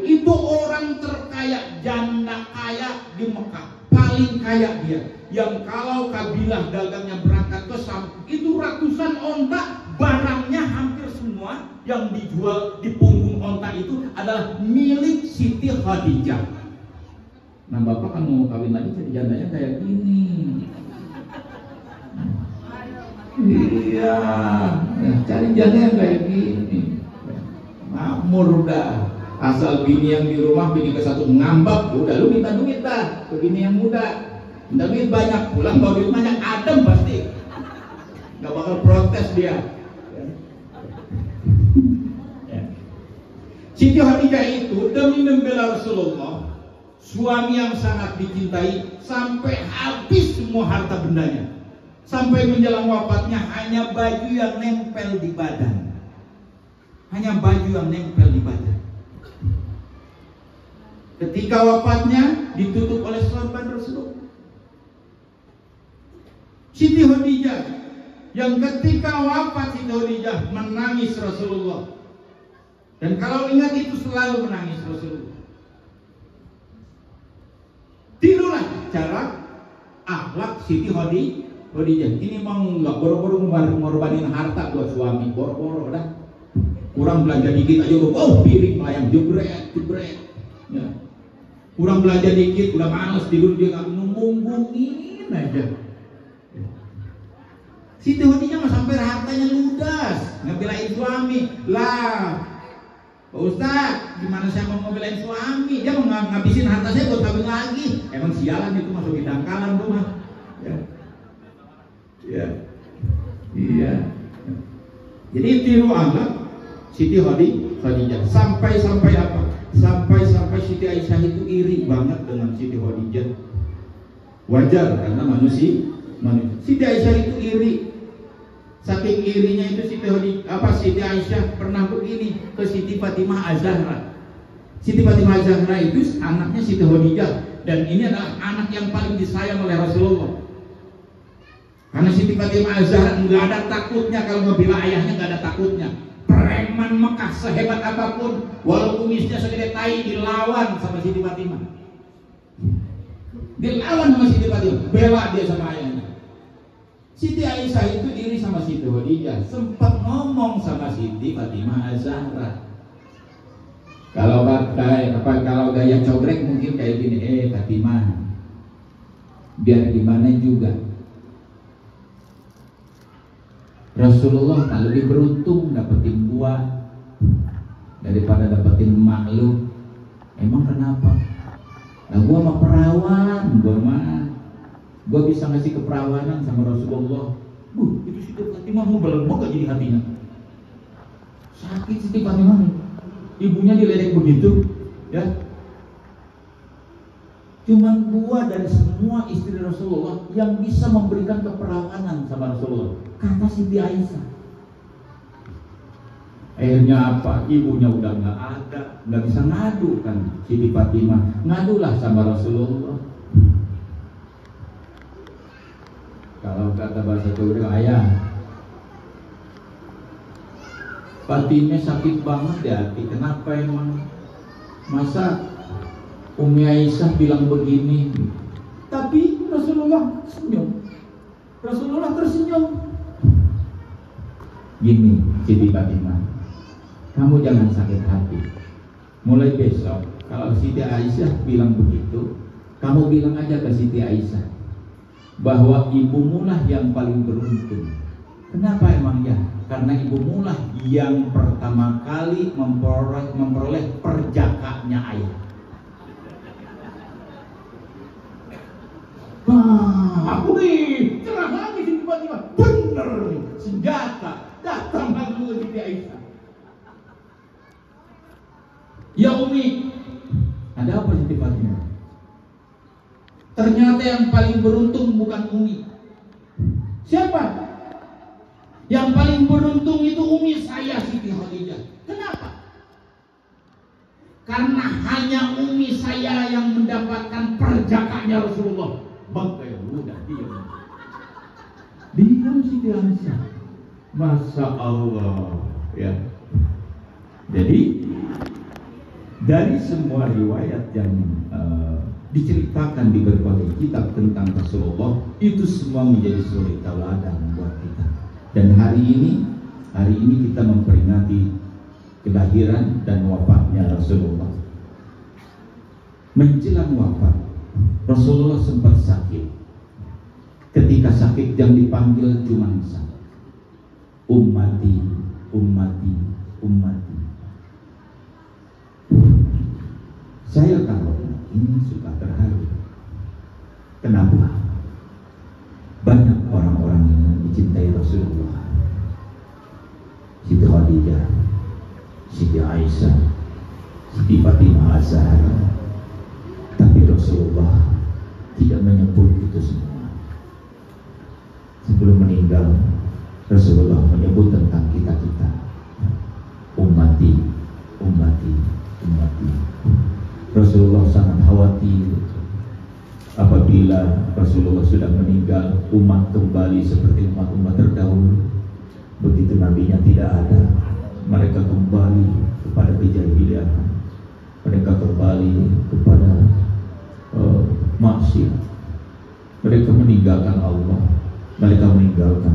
S1: itu orang terkaya, janda kaya di Mekah, paling kaya dia. Yang kalau kabilah dagangnya berangkat ke Sam, itu ratusan onta, barangnya hampir semua yang dijual di punggung onta itu adalah milik Siti Khadijah. Nah bapak kan mau kawin lagi jadi jandanya kayak gini. Iya, cari janda yang kayak gini. Makmur udah. Asal bini yang di rumah, bini ke satu ngambak, udah lu minta duit dah ke bini yang muda. Minta duit banyak, pulang bawa di rumahnya adem pasti. Gak bakal protes dia. Siti Khadijah itu demi membela Rasulullah, suami yang sangat dicintai, sampai habis semua harta bendanya. Sampai menjelang wafatnya hanya baju yang nempel di badan. Ketika wafatnya ditutup oleh sorban Rasulullah. Siti Khadijah yang ketika wafat Siti Khadijah menangis Rasulullah. Dan kalau ingat itu selalu menangis Rasulullah. Tirulah cara akhlak Siti Khadijah. Ini mau nggak boro-boro ngorbanin harta buat suami, boro-boro dah. Kurang belanja dikit aja udah, piring melayang jebret. Ya. Kurang belanja dikit udah males tidur, dia nggak nunggungin aja. Siti Khadijah mah sampai hartanya ludas, ngebelain suami. Lah, Pak Ustaz, gimana saya mau ngebelain suami? Dia mau ngabisin harta saya buat kawin lagi. Emang sialan itu, masukin dangkalan rumah. Iya. Jadi tiru anak Siti Khadijah. Sampai apa? Sampai Siti Aisyah itu iri banget dengan Siti Khadijah. Wajar karena manusia. Siti Aisyah itu iri. Saking irinya itu Siti Aisyah pernah begini ke Siti Fatimah Az-Zahra. Siti Fatimah Az-Zahra itu anaknya Siti Khadijah, dan ini adalah anak yang paling disayang oleh Rasulullah. Karena Siti Fatimah Az-Zahra nggak ada takutnya, kalau ngebela ayahnya nggak ada takutnya. Preman Mekah sehebat apapun, walaupun kumisnya segede tai, dilawan sama Siti Fatimah. Dilawan sama Siti Fatimah, bela dia sama ayahnya. Siti Aisyah itu iri sama Siti Khadijah, sempat ngomong sama Siti Fatimah Az-Zahra. Kalau gaya cogrek mungkin kayak gini, Fatimah, biar gimana juga Rasulullah tak lebih beruntung dapetin gua daripada dapetin emak lu. Emang kenapa? Nah, gua mah perawan, gua bisa ngasih keperawanan sama Rasulullah. Itu Siti Fatimah mau belembek aja di hatinya. Sakit Siti Fatimah nih. Ibunya diledek begitu, ya. Cuman gua dari semua istri Rasulullah yang bisa memberikan keperawanan sama Rasulullah, kata Siti Aisyah. Akhirnya apa? Ibunya udah nggak ada, nggak bisa ngadu kan. Siti Fatimah ngadulah sama Rasulullah. Kalau kata bahasa Jawa, ayah, Fatimah sakit banget di hati. Kenapa emang? Masa Umi Aisyah bilang begini, tapi Rasulullah senyum. Rasulullah tersenyum. Gini, Siti Fatimah, kamu jangan sakit hati. Mulai besok, kalau Siti Aisyah bilang begitu, kamu bilang aja ke Siti Aisyah bahwa ibumu lah yang paling beruntung. Kenapa emang ya? Karena ibumu lah yang pertama kali memperoleh perjakanya ayah. Aku nih cerah lagi Siti Fatimah. Bener nih, senjata datang lagi ke Siti Aisyah. Ya Umi, ada apa Siti Fatimah? Ternyata yang paling beruntung bukan Umi. Siapa? Yang paling beruntung itu Umi saya, Siti Khadijah. Kenapa? Karena hanya Umi saya yang mendapatkan perjakanya Rasulullah. Bangkai udah diam Siti Aisyah. Masya Allah, ya. Jadi dari semua riwayat yang diceritakan di berbagai kitab tentang Rasulullah, itu semua menjadi suri tauladan buat kita. Dan hari ini kita memperingati kelahiran dan wafatnya Rasulullah. Menjelang wafat, Rasulullah sempat sakit. Ketika sakit yang dipanggil cuma satu, ummati, ummati, ummati. Saya kalau ini suka terharu. Kenapa? Banyak orang-orang yang mencintai Rasulullah. Siti Khadijah, Siti Aisyah, Siti Fatimah Az-Zahra. Tapi Rasulullah tidak menyebut itu semua. Sebelum meninggal, Rasulullah menyebut tentang kita-kita. Ummati, ummati, ummati. Rasulullah sangat khawatir apabila Rasulullah
S2: Rasulullah sudah meninggal, umat kembali seperti umat-umat terdahulu. Begitu nabinya tidak ada, mereka kembali kepada kejahilian, mereka kembali kepada maksiat, mereka meninggalkan Allah, mereka meninggalkan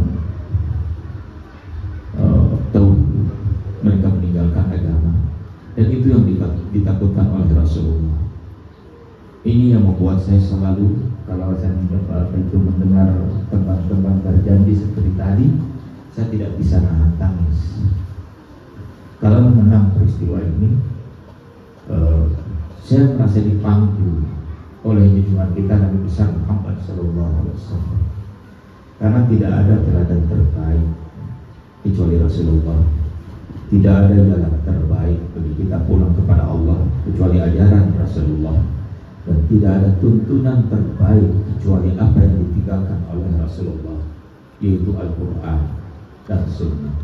S2: tauhid, mereka meninggalkan agama. Dan itu yang ditakutkan oleh Rasulullah. Ini yang membuat saya selalu, kalau saya mendengar tembang-tembang berjanji seperti tadi, saya tidak bisa nahan tangis. Kalau mengenang peristiwa ini, saya merasa dipanggil oleh junjungan kita Nabi besar Muhammad SAW. Karena tidak ada teladan terbaik kecuali Rasulullah. Tidak ada jalan terbaik bagi kita pulang kepada Allah kecuali ajaran Rasulullah. Dan tidak ada tuntunan terbaik kecuali apa yang ditinggalkan oleh Rasulullah, yaitu Al-Quran dan Sunnah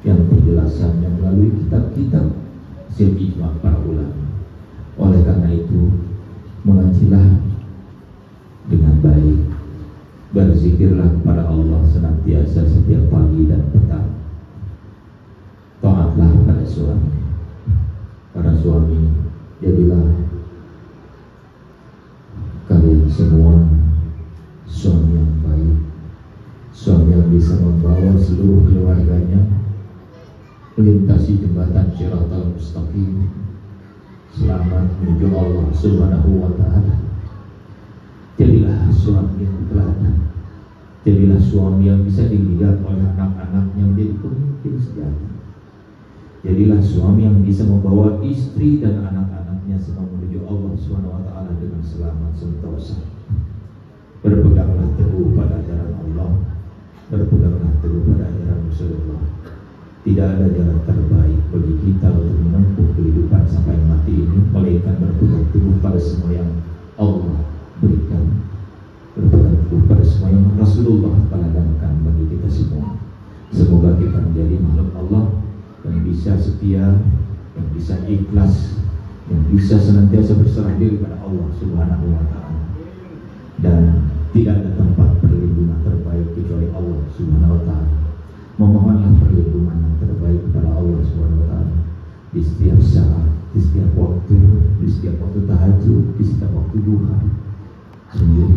S2: yang penjelasannya melalui kitab-kitab hasil ijma' para ulama. Oleh karena itu, mengajilah dengan baik, berzikirlah kepada Allah senantiasa setiap pagi dan petang. Taatlah pada suami. Para suami, jadilah kalian semua suami yang baik, suami yang bisa membawa seluruh keluarganya melintasi jembatan Shiratal Mustaqim, selamat menuju Allah Subhanahu wa Ta'ala. Jadilah suami yang teladan, jadilah suami yang bisa dilihat oleh anak-anaknya menjadi pemimpin sejati. Jadilah suami yang bisa membawa istri dan anak-anaknya semua menuju Allah Subhanahu wa Ta'ala dengan selamat sentosa. Berpeganglah teguh pada ajaran Allah, berpeganglah teguh pada ajaran Rasulullah. Tidak ada jalan terbaik bagi kita untuk menempuh kehidupan sampai mati ini melainkan berpegang teguh pada semua yang Allah berikan, berpegang teguh pada semua yang Rasulullah teladankan bagi kita semua. Semoga kita menjadi makhluk Allah yang bisa setia, yang bisa ikhlas, yang bisa senantiasa berserah diri pada Allah Subhanahu wa Ta'ala. Dan tidak ada tempat perlindungan terbaik kecuali Allah Subhanahu wa Ta'ala. Memohonlah perlindungan yang terbaik kepada Allah Subhanahu wa Ta'ala di setiap saat, di setiap waktu, di setiap waktu tahajud, di setiap waktu duha. Sungguh